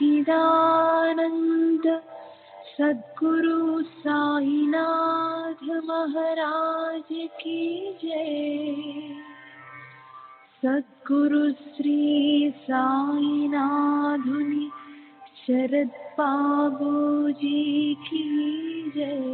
सच्चिदानंद सद्गुरु साईनाथ महाराज की जय। सद्गुरु श्री साईनाथुनि शरद बाबूजी की जय।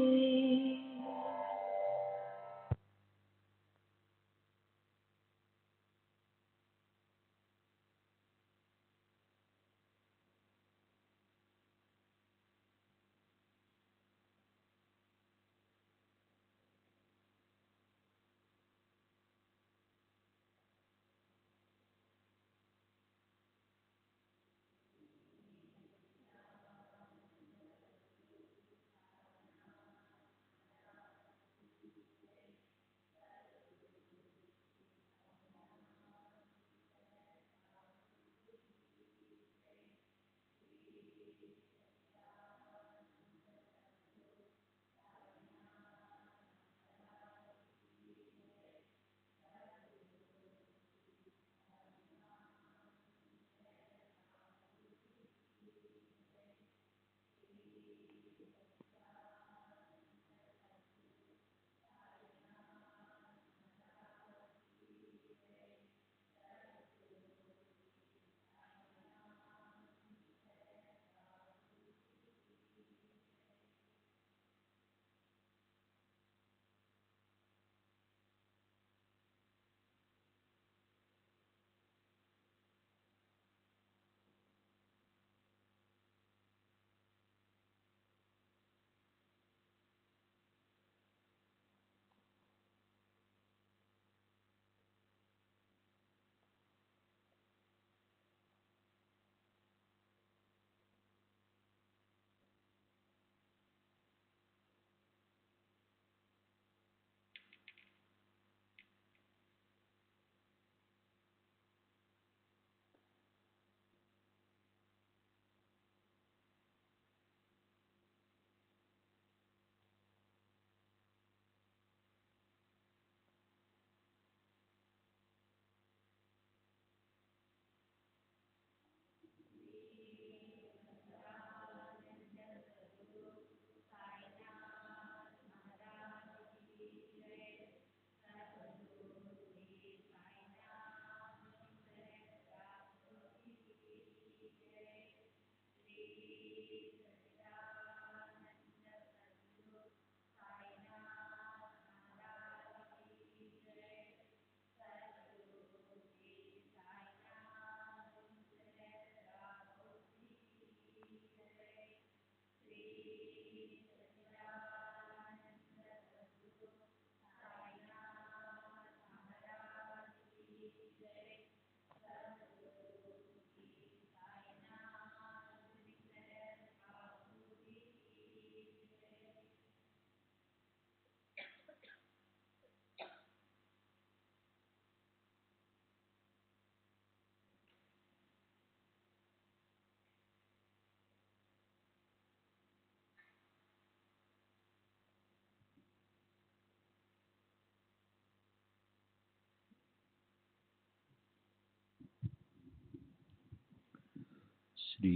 श्री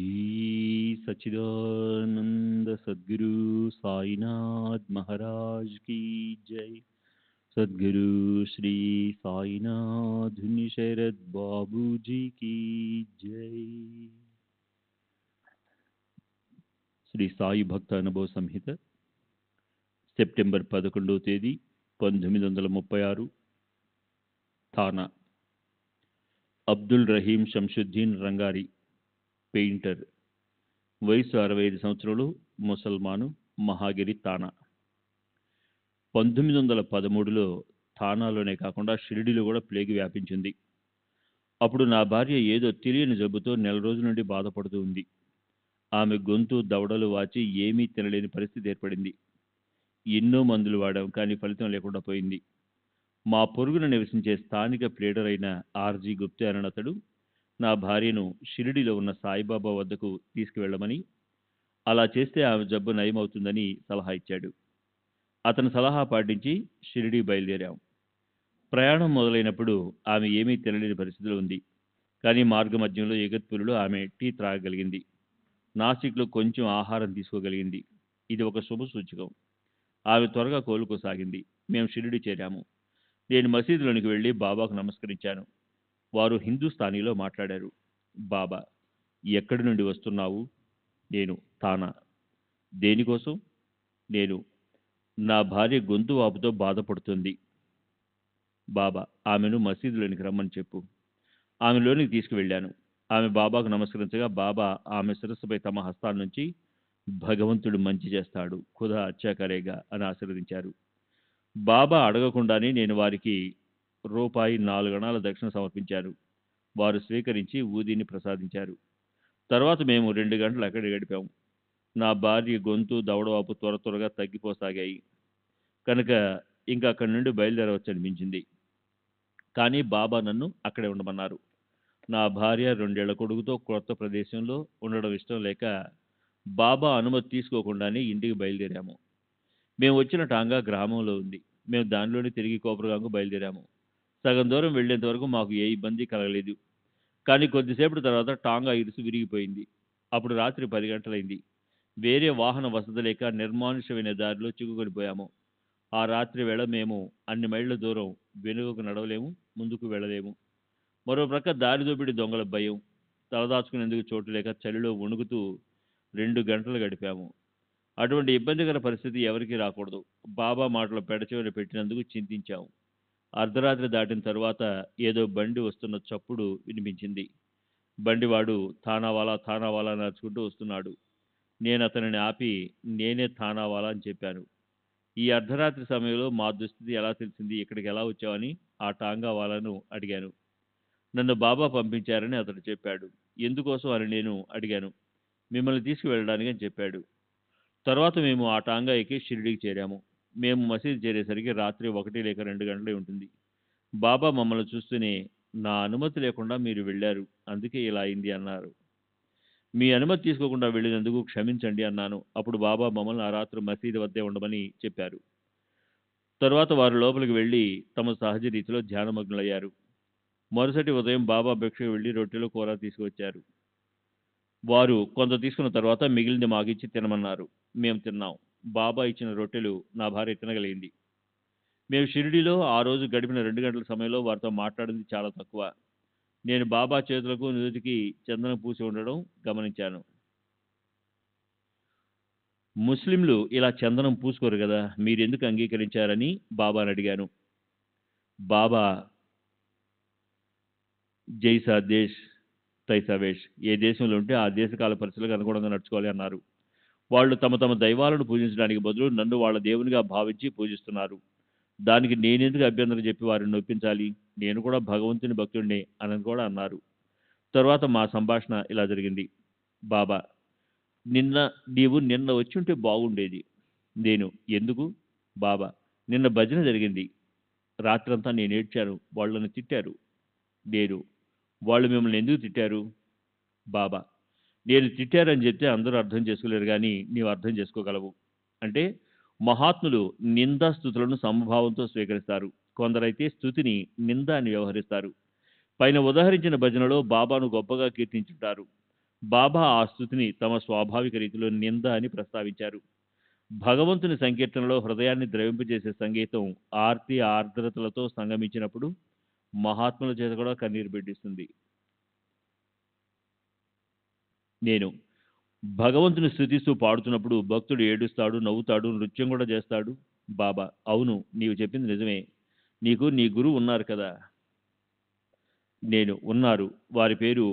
सच्चिदानंद सद्गुरु साईनाथ महाराज की जय। सद्गुरु श्री साईनाथ शरद बाबू जी की जय। శ్రీ సాయి భక్త అనుభవ సంహిత సెప్టెంబర్ 11వ తేదీ 1936 థానా. అబ్దుల్ రహీం షంషుద్దీన్ రంగారి, పెయింటర్, వయసు 65 సంవత్సరాలు, ముసల్మాను, మహాగిరి, తానా. 1913లో థానాలోనే కాకుండా షిరిడీలో కూడా ప్లేగు వ్యాపించింది. అప్పుడు నా భార్య ఏదో తెలియని జబ్బుతో నెల రోజుల నుండి బాధపడుతూ ఉంది. ఆమె గొంతు, దవడలు వాచి ఏమీ తినలేని పరిస్థితి ఏర్పడింది. ఎన్నో మందులు వాడాం, కానీ ఫలితం లేకుండా పోయింది. మా పొరుగున నివసించే స్థానిక ప్లేడర్ అయిన ఆర్జీ గుప్తే అతడు నా భార్యను షిరిడీలో ఉన్న సాయిబాబా వద్దకు తీసుకువెళ్ళమని, అలా చేస్తే ఆమె జబ్బు నయమవుతుందని సలహా ఇచ్చాడు. అతని సలహా పాటించి షిరిడీ బయలుదేరాం. ప్రయాణం మొదలైనప్పుడు ఆమె ఏమీ తినలేని పరిస్థితిలో ఉంది. కానీ మార్గ మధ్యంలో ఎగత్పురులో ఆమె టీ త్రాగగలిగింది. నాసిక్లో కొంచెం ఆహారం తీసుకోగలిగింది. ఇది ఒక శుభ సూచకం. ఆమె త్వరగా కోలుకోసాగింది. మేము షిరిడి చేరాము. నేను మసీదులోనికి వెళ్ళి బాబాకు నమస్కరించాను. వారు హిందూస్థానీలో మాట్లాడారు. బాబా, ఎక్కడి నుండి వస్తున్నావు? నేను, తానా. దేనికోసం? నేను, నా భార్య గొంతు వాపుతో బాధపడుతుంది. బాబా, ఆమెను మసీదులోనికి రమ్మని చెప్పు. ఆమెలోనికి తీసుకువెళ్ళాను. ఆమె బాబాకు నమస్కరించగా బాబా ఆమె శిరస్సుపై తమ హస్తాల నుంచి భగవంతుడు మంచి చేస్తాడు, ఖుదా అచ్చా కరేగా అని ఆశీర్వదించారు. బాబా అడగకుండానే నేను వారికి రూపాయి 4 అణాల దక్షిణ సమర్పించాను. వారు స్వీకరించి ఊదిని ప్రసాదించారు. తర్వాత మేము 2 గంటలు అక్కడ గడిపాము. నా భార్య గొంతు దవడవాపు త్వరగా తగ్గిపోసాగాయి కనుక ఇంకా అక్కడి నుండి బయలుదేరవచ్చు అనిపించింది. కానీ బాబా నన్ను అక్కడే ఉండమన్నారు. నా భార్య 2 ఏళ్ల కొడుకుతో కొత్త ప్రదేశంలో ఉండడం ఇష్టం లేక బాబా అనుమతి తీసుకోకుండానే ఇంటికి బయలుదేరాము. మేము వచ్చిన టాంగా గ్రామంలో ఉంది. మేము దానిలోనే తిరిగి కోపరగాంకు బయలుదేరాము. సగం దూరం వెళ్ళేంత వరకు మాకు ఏ ఇబ్బంది కలగలేదు. కానీ కొద్దిసేపటి తర్వాత టాంగా ఇరుసు విరిగిపోయింది. అప్పుడు రాత్రి 10 గంటలైంది. వేరే వాహన వసతి లేక నిర్మానుష్యమైన దారిలో చిక్కుకొనిపోయాము. ఆ రాత్రి వేళ మేము అన్ని మైళ్ళ దూరం వెనుకకు నడవలేము, ముందుకు వెళ్ళలేము. మరో ప్రక్క దారి దోపిడి దొంగల భయం, తలదాచుకునేందుకు చోటు లేక చలిలో వణుకుతూ 2 గంటలు గడిపాము. అటువంటి ఇబ్బందికర పరిస్థితి ఎవరికీ రాకూడదు. బాబా మాటలు పెడచెవిన పెట్టినందుకు చింతించాము. అర్ధరాత్రి దాటిన తరువాత ఏదో బండి వస్తున్న చప్పుడు వినిపించింది. బండివాడు థానావాలా నడుచుకుంటూ వస్తున్నాడు. నేను అతనిని ఆపి నేనే థానావాలా అని చెప్పాను. ఈ అర్ధరాత్రి సమయంలో మా దుస్థితి ఎలా తెలిసింది, ఇక్కడికి ఎలా వచ్చావని ఆ టాంగా వాలాను అడిగాను. నన్ను బాబా పంపించారని అతడు చెప్పాడు. ఎందుకోసం అని నేను అడిగాను. మిమ్మల్ని తీసుకువెళ్ళడానికి అని చెప్పాడు. తర్వాత మేము ఆ టాంగా ఎక్కి షిరిడీకి చేరాము. మేము మసీదు చేరేసరికి రాత్రి 1 లేక 2 గంటలే ఉంటుంది. బాబా మమ్మల్ని చూస్తూనే, నా అనుమతి లేకుండా మీరు వెళ్ళారు, అందుకే ఇలా అయింది అన్నారు. మీ అనుమతి తీసుకోకుండా వెళ్ళినందుకు క్షమించండి అన్నాను. అప్పుడు బాబా మమ్మల్ని ఆ రాత్రి మసీదు వద్దే ఉండమని చెప్పారు. తరువాత వారు లోపలికి వెళ్ళి తమ సహజ రీతిలో ధ్యానమగ్నులయ్యారు. మరుసటి ఉదయం బాబా భిక్షకు వెళ్ళి రొట్టెలు కూర తీసుకువచ్చారు. వారు కొంత తీసుకున్న తర్వాత మిగిలింది మాకిచ్చి తినమన్నారు. మేము తిన్నాం. బాబా ఇచ్చిన రొట్టెలు నా భార్య తినగలిగింది. మేము షిరిడీలో ఆ రోజు గడిపిన 2 గంటల సమయంలో వారితో మాట్లాడింది చాలా తక్కువ. నేను బాబా చేతులకు నుదుటికి చందనం పూసి ఉండడం గమనించాను. ముస్లింలు ఇలా చందనం పూసుకోరు కదా, మీరెందుకు అంగీకరించారని బాబాని అడిగాను. బాబా, జైసా దేశ్ తైసా వేష్, ఏ దేశంలో ఉంటే ఆ దేశకాల పరిస్థితులకు అనుగుణంగా నడుచుకోవాలి అన్నారు. వాళ్ళు తమ తమ దైవాలను పూజించడానికి బదులు నన్ను వాళ్ళ దేవునిగా భావించి పూజిస్తున్నారు. దానికి నేనెందుకు అభ్యంతరం చెప్పి వారిని నొప్పించాలి? నేను కూడా భగవంతుని భక్తుడినే అని కూడా అన్నారు. తర్వాత మా సంభాషణ ఇలా జరిగింది. బాబా, నీవు నిన్న వచ్చుంటే బాగుండేది. నేను, ఎందుకు? బాబా, నిన్న భజన జరిగింది. రాత్రంతా నేను ఏడ్చాను. వాళ్ళని తిట్టారు. నేను, వాళ్ళు మిమ్మల్ని ఎందుకు తిట్టారు? బాబా, నేను తిట్టారని చెప్తే అందరూ అర్థం చేసుకోలేరు, కానీ నీవు అర్థం చేసుకోగలవు. అంటే మహాత్ములు నిందాస్తుతులను సమభావంతో స్వీకరిస్తారు. కొందరైతే స్తుతిని నింద అని వ్యవహరిస్తారు. పైన ఉదహరించిన భజనలో బాబాను గొప్పగా కీర్తించుంటారు. బాబా ఆ స్తుతిని తమ స్వాభావిక రీతిలో నింద అని ప్రస్తావించారు. భగవంతుని సంకీర్తనలో హృదయాన్ని ద్రవింపజేసే సంగీతం ఆర్తి ఆర్ద్రతలతో సంగమించినప్పుడు మహాత్ముల చేత కూడా కన్నీరు పెట్టిస్తుంది. నేను, భగవంతుని స్తుతిస్తూ పాడుతున్నప్పుడు భక్తుడు ఏడుస్తాడు, నవ్వుతాడు, నృత్యం కూడా చేస్తాడు. బాబా, అవును, నీవు చెప్పింది నిజమే. నీకు నీ గురువు ఉన్నారు కదా? నేను, ఉన్నారు. వారి పేరు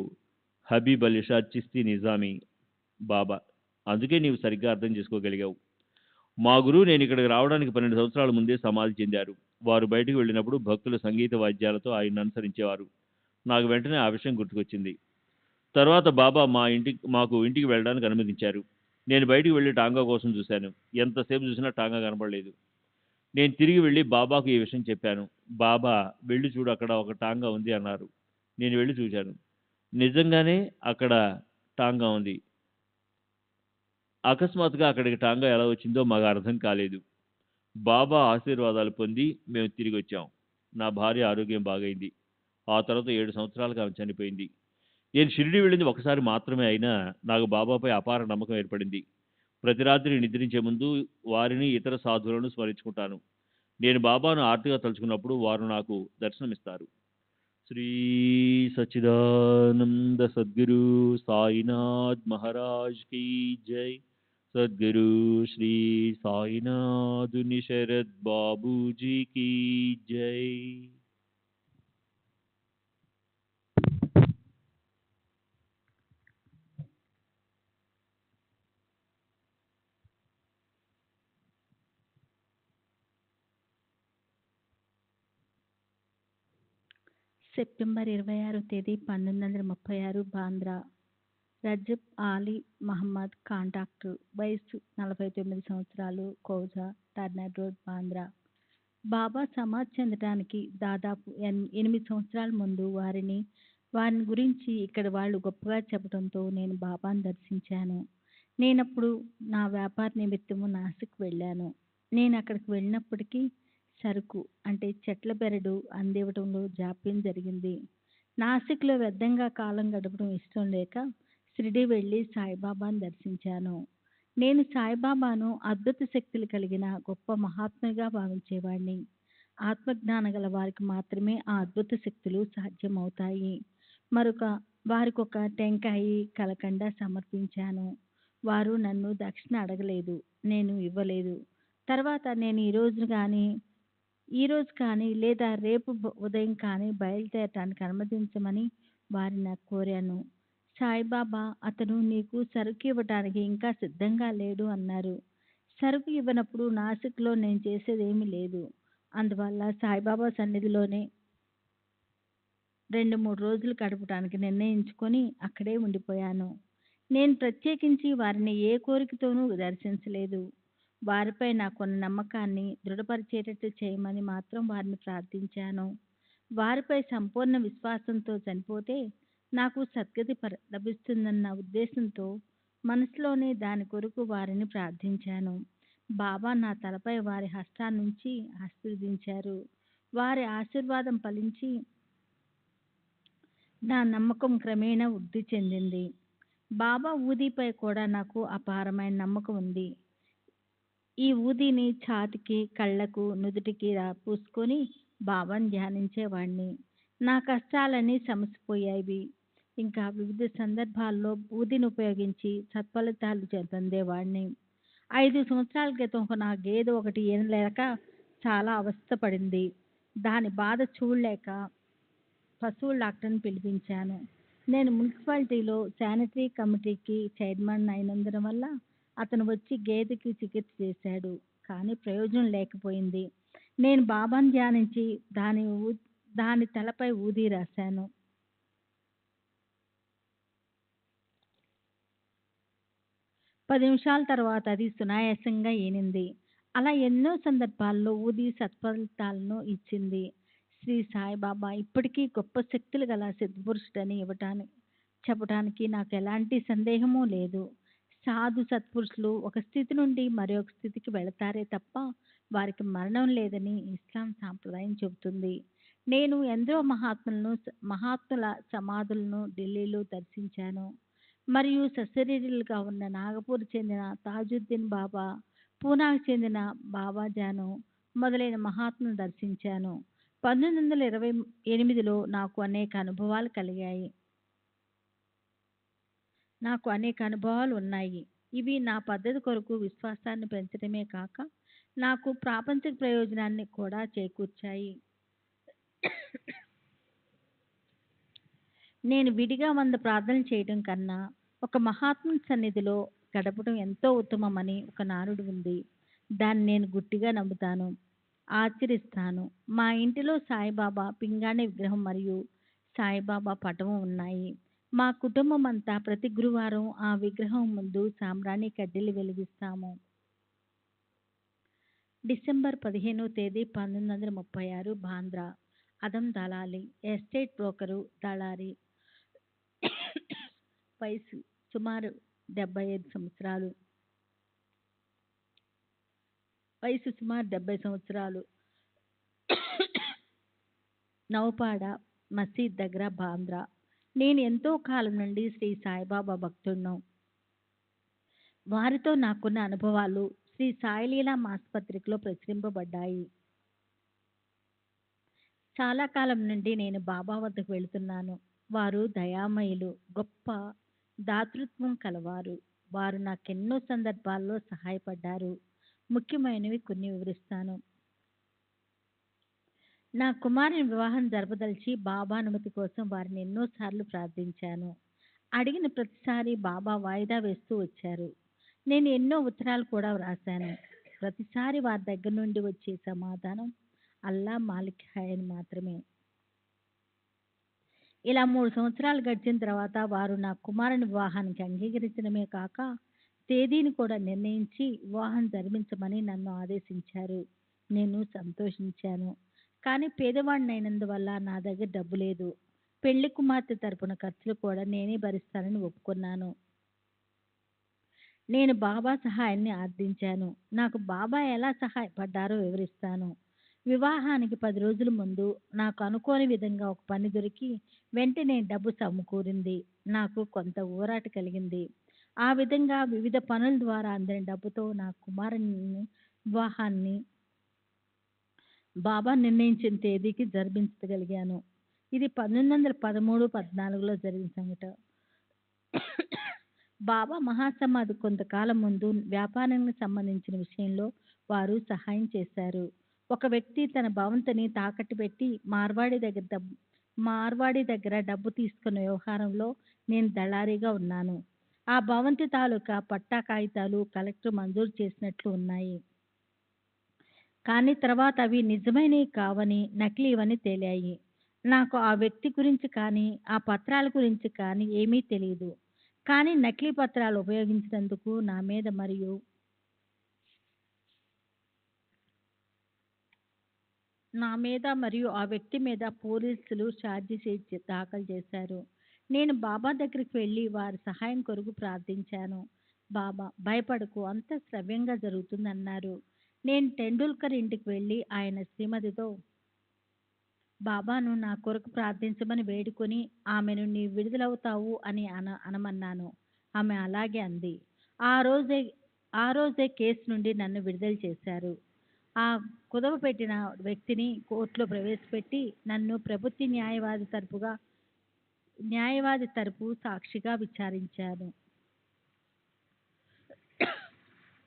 హబీబ్ అలీ షా చిస్తీ నిజామీ. బాబా, అందుకే నీవు సరిగ్గా అర్థం చేసుకోగలిగావు. మా గురువు నేను ఇక్కడికి రావడానికి 12 సంవత్సరాల ముందే సమాధి చెందారు. వారు బయటకు వెళ్ళినప్పుడు భక్తుల సంగీత వాద్యాలతో ఆయన అనుసరించేవారు. నాకు వెంటనే ఆ విషయం గుర్తుకొచ్చింది. తర్వాత బాబా మాకు ఇంటికి వెళ్ళడానికి అనుమతించారు. నేను బయటికి వెళ్ళి టాంగా కోసం చూశాను. ఎంతసేపు చూసినా టాంగా కనపడలేదు. నేను తిరిగి వెళ్ళి బాబాకు ఈ విషయం చెప్పాను. బాబా, వెళ్ళి చూడు, అక్కడ ఒక టాంగా ఉంది అన్నారు. నేను వెళ్ళి చూశాను. నిజంగానే అక్కడ టాంగా ఉంది. అకస్మాత్తుగా అక్కడికి టాంగా ఎలా వచ్చిందో మాకు అర్థం కాలేదు. బాబా ఆశీర్వాదాలు పొంది మేము తిరిగి వచ్చాం. నా భార్య ఆరోగ్యం బాగైంది. ఆ తర్వాత 7 సంవత్సరాలకు ఆమె చనిపోయింది. నేను షిరిడి వెళ్ళింది ఒకసారి మాత్రమే అయినా నాకు బాబాపై అపార నమ్మకం ఏర్పడింది. ప్రతి రాత్రి నిద్రించే ముందు వారిని, ఇతర సాధువులను స్మరించుకుంటాను. నేను బాబాను ఆర్తిగా తలుచుకున్నప్పుడు వారు నాకు దర్శనమిస్తారు. శ్రీ సచ్చిదానంద సద్గురు సాయినాథ్ మహారాజ్ కీ జై. సద్గురు శ్రీ సాయినాథుని శరద్ బాబూజీ కీ జై. సెప్టెంబర్ 26 తేదీ 1936 బాంద్రా. రజబ్ ఆలీ మహమ్మద్ కాంటాక్టు. వయస్సు 49 సంవత్సరాలు. కౌజా, టర్నర్ రోడ్, బాంద్రా. బాబా సమాధి చెందడానికి దాదాపు 8 సంవత్సరాల ముందు వారిని గురించి ఇక్కడ వాళ్ళు గొప్పగా చెప్పడంతో నేను బాబాను దర్శించాను. నేనప్పుడు నా వ్యాపార నిమిత్తము నాసిక్ వెళ్ళాను. నేను అక్కడికి వెళ్ళినప్పటికీ సరుకు అంటే చెట్ల బెరడు అందివ్వడంలో జాప్యం జరిగింది. నాసిక్లో వ్యర్థంగా కాలం గడపడం ఇష్టం లేక షిరిడి వెళ్ళి సాయిబాబాను దర్శించాను. నేను సాయిబాబాను అద్భుత శక్తులు కలిగిన గొప్ప మహాత్ముగా భావించేవాడిని. ఆత్మజ్ఞానం గల వారికి మాత్రమే ఆ అద్భుత శక్తులు సాధ్యమవుతాయి. వారికి ఒక టెంకాయి కలకండ సమర్పించాను. వారు నన్ను దక్షిణ అడగలేదు, నేను ఇవ్వలేదు. తర్వాత నేను ఈ రోజు కానీ లేదా రేపు ఉదయం కానీ బయలుదేరటానికి అనుమతించమని వారిని నాకు కోరాను. సాయిబాబా అతను నీకు సరుకు ఇవ్వటానికి ఇంకా సిద్ధంగా లేడు అన్నారు. సరుకు ఇవ్వనప్పుడు నాసిక్లో నేను చేసేదేమీ లేదు. అందువల్ల సాయిబాబా సన్నిధిలోనే 2-3 రోజులు గడపడానికి నిర్ణయించుకొని అక్కడే ఉండిపోయాను. నేను ప్రత్యేకించి వారిని ఏ కోరికతోనూ దర్శించలేదు. వారిపై నాకున్న నమ్మకాన్ని దృఢపరిచేటట్టు చేయమని మాత్రం వారిని ప్రార్థించాను. వారిపై సంపూర్ణ విశ్వాసంతో చనిపోతే నాకు సద్గతి లభిస్తుందన్న ఉద్దేశంతో మనసులోనే దాని కొరకు వారిని ప్రార్థించాను. బాబా నా తలపై వారి హస్తాన్నుంచి ఆశీర్వదించారు. వారి ఆశీర్వాదం ఫలించి నా నమ్మకం క్రమేణా వృద్ధి చెందింది. బాబా ఊదీపై కూడా నాకు అపారమైన నమ్మకం ఉంది. ఈ ఊదీని ఛాతికి, కళ్ళకు, నుదుటికి పూసుకొని బాబాను ధ్యానించేవాడిని. నా కష్టాలన్నీ సమసిపోయాయి. ఇంకా వివిధ సందర్భాల్లో ఊదిని ఉపయోగించి సత్ఫలితాలు పొందేవాడిని. 5 సంవత్సరాల క్రితం నా గేదె ఒకటి ఈనలేక చాలా అవస్థపడింది. దాని బాధ చూడలేక పశువుల డాక్టర్ని పిలిపించాను. నేను మున్సిపాలిటీలో శానిటరీ కమిటీకి చైర్మన్ అయినందున వల్ల అతను వచ్చి గేదెకి చికిత్స చేశాడు. కానీ ప్రయోజనం లేకపోయింది. నేను బాబాను ధ్యానించి దాని తలపై ఊదీ రాశాను. పది నిమిషాల తర్వాత అది సునాయాసంగా ఈనింది. అలా ఎన్నో సందర్భాల్లో ఊది సత్ఫలితాలను ఇచ్చింది. శ్రీ సాయిబాబా ఇప్పటికీ గొప్ప శక్తులు గల సిద్ధపురుషుడని చెప్పడానికి నాకు ఎలాంటి సందేహమూ లేదు. సాధు సత్పురుషులు ఒక స్థితి నుండి మరొక స్థితికి వెళతారే తప్ప వారికి మరణం లేదని ఇస్లాం సాంప్రదాయం చెబుతుంది. నేను ఎందరో మహాత్ముల సమాధులను ఢిల్లీలో దర్శించాను. మరియు సశరీరులుగా ఉన్న నాగపూర్ చెందిన తాజుద్దీన్ బాబా, పూనాకు చెందిన బాబాజాను మొదలైన మహాత్ములను దర్శించాను. 1928లో నాకు అనేక అనుభవాలు ఉన్నాయి. ఇవి నా పద్ధతి కొరకు విశ్వాసాన్ని పెంచడమే కాక నాకు ప్రాపంచిక ప్రయోజనాన్ని కూడా చేకూర్చాయి. నేను విడిగా 100 ప్రార్థనలు చేయడం కన్నా ఒక మహాత్ముని సన్నిధిలో గడపడం ఎంతో ఉత్తమమని ఒక నానుడు ఉంది. దాన్ని నేను గుట్టిగా నమ్ముతాను, ఆచరిస్తాను. మా ఇంటిలో సాయిబాబా పింగాణి విగ్రహం మరియు సాయిబాబా పటం ఉన్నాయి. మా కుటుంబం అంతా ప్రతి గురువారం ఆ విగ్రహం ముందు సాంబ్రాణి కడ్డీలు వెలిగిస్తాము. డిసెంబర్ 15 తేదీ 1936 బాంద్రా. అదం దళాలి, ఎస్టేట్ బ్రోకరు, దళారి. వయసు సుమారు 70 సంవత్సరాలు. నౌపాడ మసీద్ దగ్గర బాంద్రా. నేను ఎంతో కాలం నుండి శ్రీ సాయిబాబా భక్తుడును. వారితో నాకున్న అనుభవాలు శ్రీ సాయిలీలా మాసపత్రికలో ప్రచురింపబడ్డాయి. చాలా కాలం నుండి నేను బాబా వద్దకు వెళుతున్నాను. వారు దయామయులు, గొప్ప దాతృత్వం కలవారు. వారు నాకెన్నో సందర్భాల్లో సహాయపడ్డారు. ముఖ్యమైనవి కొన్ని వివరిస్తాను. నా కుమారుని వివాహం జరపదలిచి బాబా అనుమతి కోసం వారిని ఎన్నోసార్లు ప్రార్థించాను. అడిగిన ప్రతిసారి బాబా వాయిదా వేస్తూ వచ్చారు. నేను ఎన్నో ఉత్తరాలు కూడా వ్రాశాను. ప్రతిసారి వారి దగ్గర నుండి వచ్చే సమాధానం అల్లా మాలిక్ హై అని మాత్రమే. ఇలా 3 సంవత్సరాలు గడిచిన తర్వాత వారు నా కుమారుని వివాహానికి అంగీకరించడమే కాక తేదీని కూడా నిర్ణయించి వివాహం జరిపించమని నన్ను ఆదేశించారు. నేను సంతోషించాను. కానీ పేదవాడినైనందువల్ల నా దగ్గర డబ్బు లేదు. పెళ్లి కుమార్తె తరపున ఖర్చులు కూడా నేనే భరిస్తానని ఒప్పుకున్నాను. నేను బాబా సహాయాన్ని ఆర్థించాను. నాకు బాబా ఎలా సహాయపడ్డారో వివరిస్తాను. వివాహానికి 10 రోజుల ముందు నాకు అనుకోని విధంగా ఒక పని దొరికి వెంటనే డబ్బు సమకూరింది. నాకు కొంత ఊరాట కలిగింది. ఆ విధంగా వివిధ పనుల ద్వారా అందిన డబ్బుతో నా కుమారుని వివాహాన్ని బాబా నిర్ణయించిన తేదీకి జరిపించగలిగాను. ఇది 1913-14లో జరిగిన సంఘటన. బాబా మహాసమాధి కొంతకాలం ముందు వ్యాపారానికి సంబంధించిన విషయంలో వారు సహాయం చేశారు. ఒక వ్యక్తి తన భవంతిని తాకట్టు పెట్టి మార్వాడి దగ్గర డబ్బు తీసుకున్న వ్యవహారంలో నేను దళారీగా ఉన్నాను. ఆ భవంతి తాలూకా పట్టా కాగితాలు కలెక్టర్ మంజూరు చేసినట్లు ఉన్నాయి. కానీ తర్వాత అవి నిజమైనవి కావని, నకిలీవని తేలాయి. నాకు ఆ వ్యక్తి గురించి కానీ ఆ పత్రాల గురించి కానీ ఏమీ తెలియదు. కానీ నకిలీ పత్రాలు ఉపయోగించినందుకు నా మీద మరియు ఆ వ్యక్తి మీద పోలీసులు ఛార్జిషీట్ దాఖలు చేశారు. నేను బాబా దగ్గరికి వెళ్ళి వారి సహాయం కొరకు ప్రార్థించాను. బాబా భయపడకు, అంతా శ్రవ్యంగా జరుగుతుందన్నారు. నేను టెండూల్కర్ ఇంటికి వెళ్ళి ఆయన శ్రీమతితో బాబాను నా కొరకు ప్రార్థించమని వేడుకొని ఆమెను నీ విడుదలవుతావు అని అనమన్నాను. ఆమె అలాగే అంది. ఆ రోజే కేసు నుండి నన్ను విడుదల చేశారు. ఆ కుదవ పెట్టిన వ్యక్తిని కోర్టులో ప్రవేశపెట్టి నన్ను ప్రభుత్వ న్యాయవాది తరపు సాక్షిగా విచారించాను.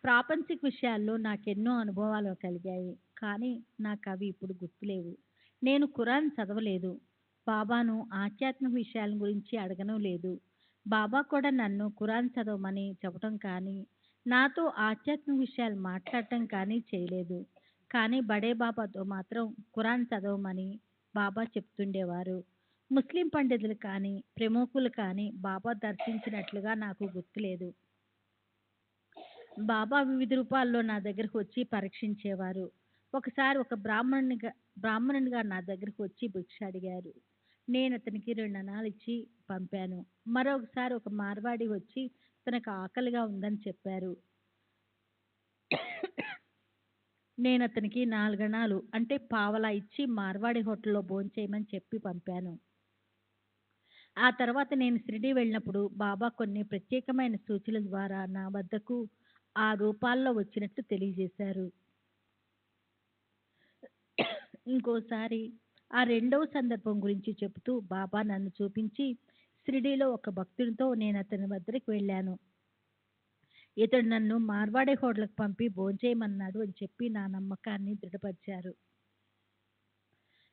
ప్రాపంచిక విషయాల్లో నాకెన్నో అనుభవాలు కలిగాయి. కానీ నాకు అవి ఇప్పుడు గుర్తులేవు. నేను ఖురాన్ చదవలేదు. బాబాను ఆధ్యాత్మిక విషయాల గురించి అడగను లేదు. బాబా కూడా నన్ను ఖురాన్ చదవమని చెప్పటం కానీ నాతో ఆధ్యాత్మిక విషయాలు మాట్లాడటం కానీ చేయలేదు. కానీ బడే బాబాతో మాత్రం ఖురాన్ చదవమని బాబా చెప్తుండేవారు. ముస్లిం పండితులు కానీ ప్రముఖులు కానీ బాబా దర్శించినట్లుగా నాకు గుర్తులేదు. బాబా వివిధ రూపాల్లో నా దగ్గరకు వచ్చి పరీక్షించేవారు. ఒకసారి ఒక బ్రాహ్మణునిగా నా దగ్గరకు వచ్చి భిక్ష అడిగారు. నేను అతనికి 2 అణాలు ఇచ్చి పంపాను. మరొకసారి ఒక మార్వాడి వచ్చి తనకు ఆకలిగా ఉందని చెప్పారు. నేను అతనికి 4 అణాలు అంటే పావలా ఇచ్చి మార్వాడి హోటల్లో భోంచేయమని చెప్పి పంపాను. ఆ తర్వాత నేను షిరిడీ వెళ్ళినప్పుడు బాబా కొన్ని ప్రత్యేకమైన సూచనల ద్వారా నా వద్దకు ఆ రూపాల్లో వచ్చినట్లు తెలియజేశారు. ఇంకోసారి ఆ 2వ సందర్భం గురించి చెబుతూ బాబా నన్ను చూపించి షిరిడీలో ఒక భక్తుడితో నేను అతని వద్దకు వెళ్ళాను. ఇతడు నన్ను మార్వాడి హోటల్కి పంపి భోంచేయమన్నాడు అని చెప్పి నా నమ్మకాన్ని దృఢపరిచారు.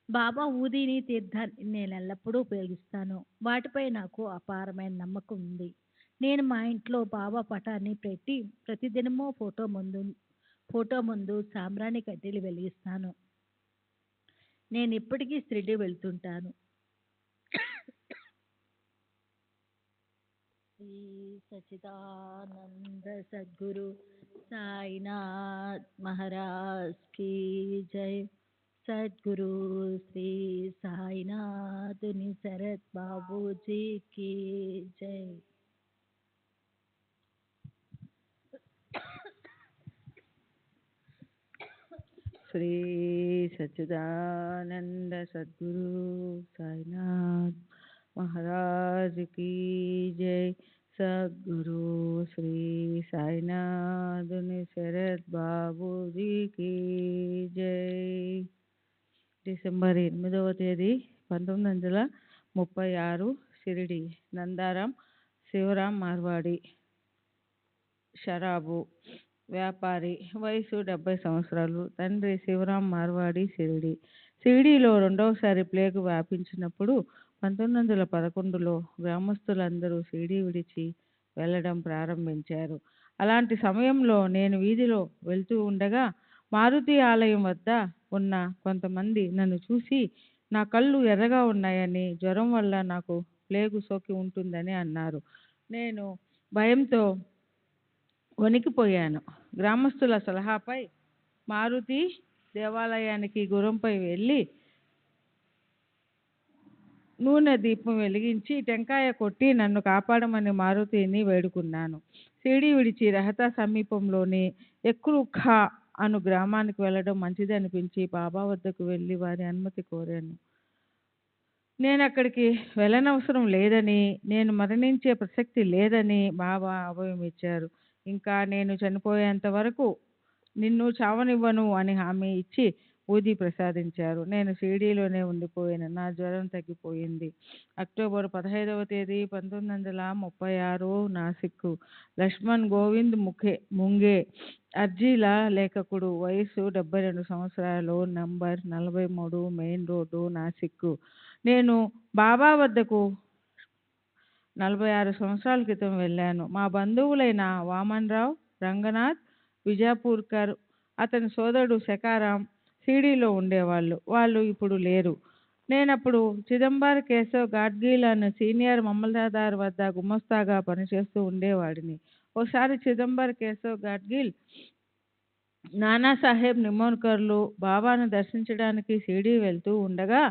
బాబా ఊదీని తీర్థాన్ని నేను ఎల్లప్పుడూ ఉపయోగిస్తాను. వాటిపై నాకు అపారమైన నమ్మకం ఉంది. నేను మా ఇంట్లో బాబా పటాన్ని పెట్టి ప్రతిదినమూ ఫోటో ముందు సాంబ్రాణి కడ్డీలు వెలిగిస్తాను. నేను ఇప్పటికీ షిరిడీ వెళ్తుంటాను. శ్రీ సచిదానంద సద్గురు సాయినాథ్ మహారాజ్ కీ జై. సద్గురు శ్రీ సాయినాథ్ శరత్ బాబూజీ కీ జై. శ్రీ సచ్చిదానంద సద్గురు సాయినాథ్ మహారాజ్ की जय। सद्गुरु श्री साईनाथ शरद बाबू जी की जय। డిసెంబర్ 8వ తేదీ 1936 షిరిడి నందారాం శివరాం మార్వాడి షరాబు వ్యాపారి వయసు 70 సంవత్సరాలు తండ్రి శివరాం మార్వాడి షిరిడీలో రెండవసారి ప్లేగు వ్యాపించినప్పుడు 1911లో గ్రామస్తులందరూ షిరిడీ విడిచి వెళ్ళడం ప్రారంభించారు. అలాంటి సమయంలో నేను వీధిలో వెళ్తూ ఉండగా మారుతి ఆలయం వద్ద ఉన్న కొంతమంది నన్ను చూసి నా కళ్ళు ఎర్రగా ఉన్నాయని, జ్వరం వల్ల నాకు ప్లేగు సోకి ఉంటుందని అన్నారు. నేను భయంతో వణికిపోయాను. గ్రామస్తుల సలహాపై మారుతి దేవాలయానికి గుర్రంపై వెళ్ళి నూనె దీపం వెలిగించి టెంకాయ కొట్టి నన్ను కాపాడమని మారుతిని వేడుకున్నాను. షిరిడీ విడిచి రహతా సమీపంలోని ఎక్రుఖా అను గ్రామానికి వెళ్ళడం మంచిది అనిపించి బాబా వద్దకు వెళ్ళి వారి అనుమతి కోరాను. నేను అక్కడికి వెళ్ళనవసరం లేదని, నేను మరణించే ప్రసక్తి లేదని బాబా అభయం ఇచ్చారు. ఇంకా నేను చనిపోయేంత వరకు నిన్ను చావనివ్వను అని హామీ ఇచ్చి ఊది ప్రసాదించారు. నేను షిరిడీలోనే ఉండిపోయాను. నా జ్వరం తగ్గిపోయింది. అక్టోబర్ 15వ తేదీ 1936 నాసిక్ లక్ష్మణ్ గోవింద్ ముంగే అర్జీల లేఖకుడు వయసు 72 సంవత్సరాలు నంబర్ 43 మెయిన్ రోడ్డు నాసిక్. నేను బాబా వద్దకు 46 సంవత్సరాల క్రితం వెళ్ళాను. మా బంధువులైన వామన్ రావు, రంగనాథ్ విజాపూర్కర్, అతని సోదరుడు శకారాం షిరిడీలో ఉండేవాళ్ళు. వాళ్ళు ఇప్పుడు లేరు. నేనప్పుడు చిదంబర్ కేశవ్ గాడ్గిల్ అనే సీనియర్ మమల్దార్ వద్ద గుమస్తాగా పనిచేస్తూ ఉండేవాడిని. ఓసారి చిదంబర్ కేశవ్ గాడ్గిల్, నానాసాహెబ్ నిమోన్కర్లు బాబాను దర్శించడానికి షిరిడీ వెళ్తూ ఉండగా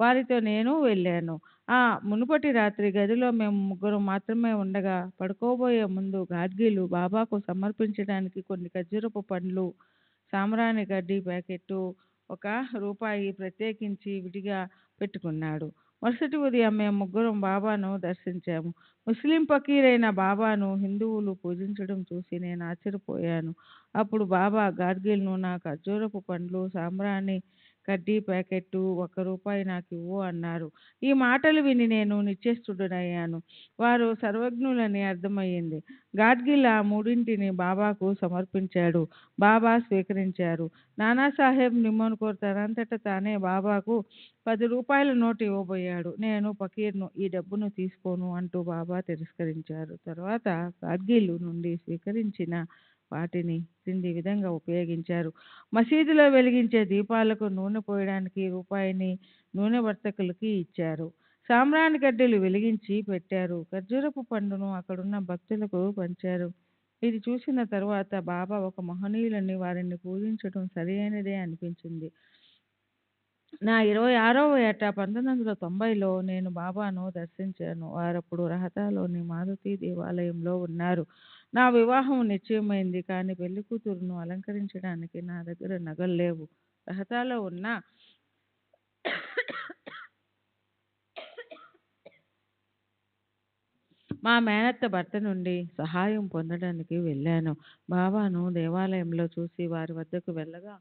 వారితో నేను వెళ్ళాను. ఆ మునుపటి రాత్రి గదిలో మేము ముగ్గురు మాత్రమే ఉండగా పడుకోబోయే ముందు గాడ్గిలు బాబాకు సమర్పించడానికి కొన్ని ఖర్జూరపు పండ్లు, సాంబ్రాణి గడ్డి ప్యాకెట్టు, ₹1 ప్రత్యేకించి విడిగా పెట్టుకున్నాడు. మరుసటి ఉదయం మేము ముగ్గురం బాబాను దర్శించాము. ముస్లిం ఫకీరైన బాబాను హిందువులు పూజించడం చూసి నేను ఆశ్చర్యపోయాను. అప్పుడు బాబా గాడ్గిల్ను నా ఖర్జూరపు పండ్లు, సాంబ్రాణి కడ్డీ ప్యాకెట్టు ₹1 నాకు ఇవ్వు అన్నారు. ఈ మాటలు విని నేను నిశ్చేష్టుడనయ్యాను. వారు సర్వజ్ఞులని అర్థమయ్యింది. గాడ్గిల్ ఆ మూడింటిని బాబాకు సమర్పించాడు. బాబా స్వీకరించారు. నానాసాహెబ్ నిమోన్కర్ తనంతట తానే బాబాకు ₹10 నోటు ఇవ్వబోయాడు. నేను ఫకీర్ను, ఈ డబ్బును తీసుకోను అంటూ బాబా తిరస్కరించారు. తర్వాత గాడ్గిల్ నుండి స్వీకరించిన వాటిని క్రింది విధంగా ఉపయోగించారు. మసీదులో వెలిగించే దీపాలకు నూనె పోయడానికి ₹1ని నూనె వర్తకులకి ఇచ్చారు. సాంబ్రాణి గడ్డలు వెలిగించి పెట్టారు. ఖర్జూరపు పండును అక్కడున్న భక్తులకు పంచారు. ఇది చూసిన తరువాత బాబా ఒక మహనీయులని, వారిని పూజించడం సరైనదే అనిపించింది. నా 26వ ఏట 1990లో నేను బాబాను దర్శించాను. వారప్పుడు రహతాలోని మారుతి దేవాలయంలో ఉన్నారు. నా వివాహం నిశ్చయమైంది. కానీ పెళ్లి కూతురును అలంకరించడానికి నా దగ్గర నగలు లేవు. రహతాలో ఉన్న మా మేనత్త భర్త నుండి సహాయం పొందడానికి వెళ్ళాను. బాబాను దేవాలయంలో చూసి వారి వద్దకు వెళ్ళగా,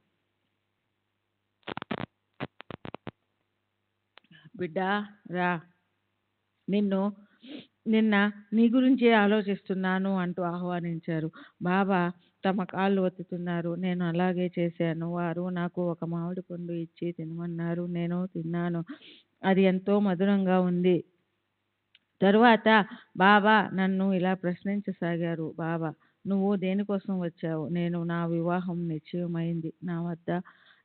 బిడ్డా రా, నిన్న నీ గురించే ఆలోచిస్తున్నాను అంటూ ఆహ్వానించారు. బాబా తమ కాళ్ళు ఒత్తుతున్నారు. నేను అలాగే చేశాను. వారు నాకు ఒక మామిడి పండు ఇచ్చి తినమన్నారు. నేను తిన్నాను. అది ఎంతో మధురంగా ఉంది. తరువాత బాబా నన్ను ఇలా ప్రశ్నించసాగారు. బాబా, నువ్వు దేనికోసం వచ్చావు? నేను, నా వివాహం నిశ్చయమైంది. నా వద్ద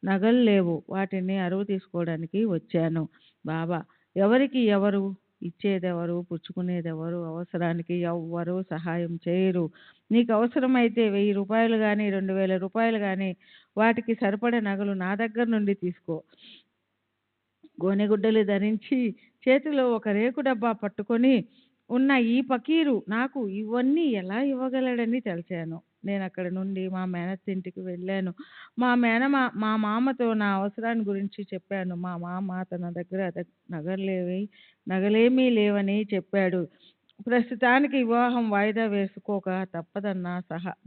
నగలు లేవు. వాటిని అరువు తీసుకోవడానికి వచ్చాను. బాబా, ఎవరికి ఎవరు ఇచ్చేదెవరు, పుచ్చుకునేదెవరు? అవసరానికి ఎవ్వరూ సహాయం చేయరు. నీకు అవసరమైతే ₹1000 కానీ ₹2000 కానీ వాటికి సరిపడ నగలు నా దగ్గర నుండి తీసుకో. గోనెగుడ్డలు ధరించి చేతిలో ఒక రేకు డబ్బా పట్టుకొని ఉన్న ఈ ఫకీరు నాకు ఇవన్నీ ఎలా ఇవ్వగలడని తలచాను. నేను అక్కడి నుండి మా మేనత్తింటికి వెళ్ళాను. మా మామతో నా అవసరాన్ని గురించి చెప్పాను. మా మామ తన దగ్గర నగలేమీ లేవని చెప్పాడు. ప్రస్తుతానికి వివాహం వాయిదా వేసుకోక తప్పదన్న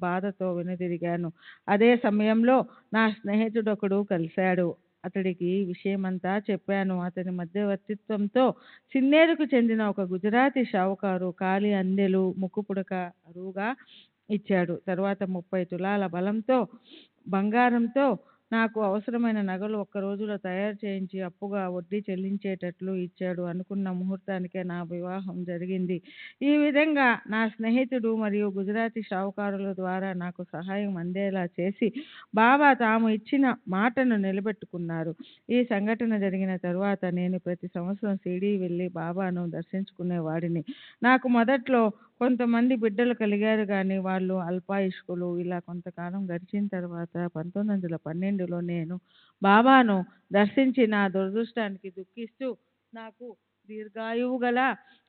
బాధతో వెనుదిరిగాను. అదే సమయంలో నా స్నేహితుడొకడు కలిశాడు. అతడికి విషయమంతా చెప్పాను. అతని మధ్యవర్తిత్వంతో సిన్నేరుకు చెందిన ఒక గుజరాతీ షావుకారు ఖాళీ అందెలు, ముక్కు పుడక అరువుగా ఇచ్చాడు. తర్వాత 30 తులాల బంగారంతో నాకు అవసరమైన నగలు ఒక్క రోజులో తయారు చేయించి అప్పుగా వడ్డీ చెల్లించేటట్లు ఇచ్చాడు. అనుకున్న ముహూర్తానికే నా వివాహం జరిగింది. ఈ విధంగా నా స్నేహితుడు మరియు గుజరాతీ షావుకారుల ద్వారా నాకు సహాయం అందేలా చేసి బాబా తాము ఇచ్చిన మాటను నిలబెట్టుకున్నారు. ఈ సంఘటన జరిగిన తరువాత నేను ప్రతి సంవత్సరం షిరిడీ వెళ్ళి బాబాను దర్శించుకునేవాడిని. నాకు మొదట్లో కొంతమంది బిడ్డలు కలిగారు కానీ వాళ్ళు అల్పాయుష్కులు. ఇలా కొంతకాలం గడిచిన తర్వాత 1912లో నేను బాబాను దర్శించి నా దురదృష్టానికి దుఃఖిస్తూ నాకు దీర్ఘాయువు గల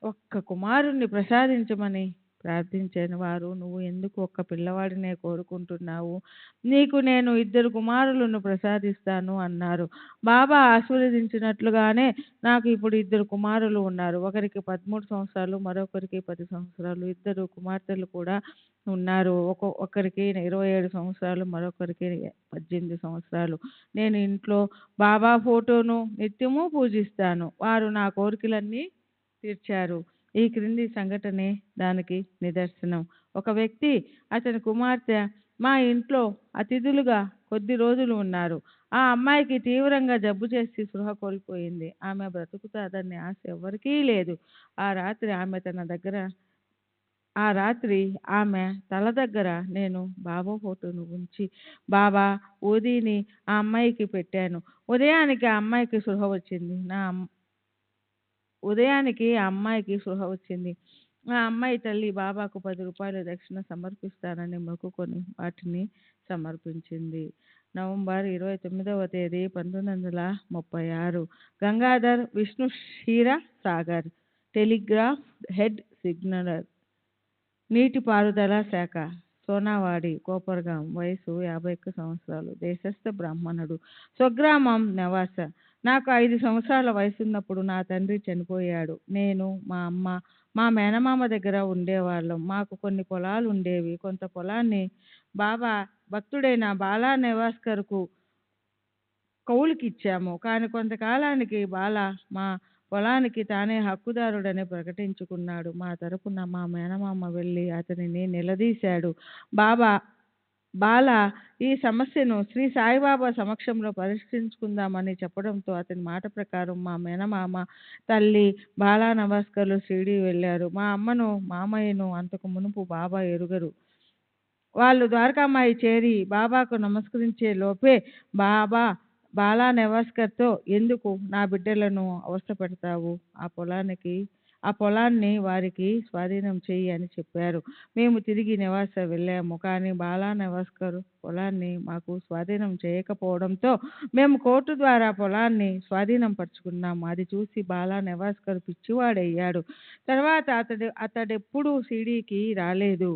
ఒక్క కుమారుణ్ణి ప్రసాదించమని ప్రార్థించాను. వారు, నువ్వు ఎందుకు ఒక్క పిల్లవాడినే కోరుకుంటున్నావు? నీకు నేను 2 కుమారులను ప్రసాదిస్తాను అన్నారు. బాబా ఆశీర్వదించినట్లుగానే నాకు ఇప్పుడు 2 కుమారులు ఉన్నారు. ఒకరికి 13 సంవత్సరాలు, మరొకరికి 10 సంవత్సరాలు. 2 కుమార్తెలు కూడా ఉన్నారు. ఒకరికి 27 సంవత్సరాలు, మరొకరికి 18 సంవత్సరాలు. నేను ఇంట్లో బాబా ఫోటోను నిత్యము పూజిస్తాను. వారు నా కోరికలన్నీ తీర్చారు. ఈ క్రింది సంఘటనే దానికి నిదర్శనం. ఒక వ్యక్తి, అతని కుమార్తె మా ఇంట్లో అతిథులుగా కొద్ది రోజులు ఉన్నారు. ఆ అమ్మాయికి తీవ్రంగా జబ్బు చేసి స్పృహ కోల్పోయింది. ఆమె బ్రతుకుతాదనే ఆశ ఎవ్వరికీ లేదు. ఆ రాత్రి ఆమె తల దగ్గర నేను బాబా ఫోటోను ఉంచి బాబా ఊదీని ఆ అమ్మాయికి పెట్టాను. ఉదయానికి ఆ అమ్మాయికి స్పృహ వచ్చింది. ఆ అమ్మాయి తల్లి బాబాకు 10 రూపాయల దక్షిణ సమర్పిస్తానని మొక్కుకొని వాటిని సమర్పించింది. నవంబర్ 29వ తేదీ 1936. గంగాధర్ విష్ణు క్షీర సాగర్, టెలిగ్రాఫ్ హెడ్ సిగ్నలర్, నీటిపారుదల శాఖ, సోనావాడి, కోపర్గాం. వయసు 51 సంవత్సరాలు. దేశస్థ బ్రాహ్మణుడు. స్వగ్రామం నెవాస. నాకు 5 సంవత్సరాల వయసున్నప్పుడు నా తండ్రి చనిపోయాడు. నేను, మా అమ్మ, మా మేనమామ దగ్గర ఉండేవాళ్ళం. మాకు కొన్ని పొలాలు ఉండేవి. కొంత పొలాన్ని బాబా భక్తుడైన బాలా నెవాస్కర్కు కౌలుకి ఇచ్చాము. కానీ కొంతకాలానికి బాలా మా పొలానికి తానే హక్కుదారుడని ప్రకటించుకున్నాడు. మా తరపున మా మేనమామ వెళ్ళి అతనిని నిలదీశాడు. బాలా ఈ సమస్యను శ్రీ సాయిబాబా సమక్షంలో పరిష్కరించుకుందామని చెప్పడంతో అతని మాట ప్రకారం మా మేనమామ తల్లి బాలా నవాస్కర్లు షిరిడీ వెళ్ళారు. మా అమ్మను, మామయ్యను అంతకు మునుపు బాబా ఎరుగరు. వాళ్ళు ద్వారకామాయి చేరి బాబాకు నమస్కరించే లోపే బాలా నెవాస్కర్తో, ఎందుకు నా బిడ్డలను అవస్థపెడతావు? ఆ పొలాన్ని వారికి స్వాధీనం చెయ్యి అని చెప్పారు. మేము తిరిగి నెవాస వెళ్ళాము. కానీ బాలా నెవాస్కర్ పొలాన్ని మాకు స్వాధీనం చేయకపోవడంతో మేము కోర్టు ద్వారా పొలాన్ని స్వాధీనం పరుచుకున్నాము. అది చూసి బాలా నెవాస్కర్ పిచ్చివాడయ్యాడు. తర్వాత అతడెప్పుడూ షిరిడీకి రాలేదు.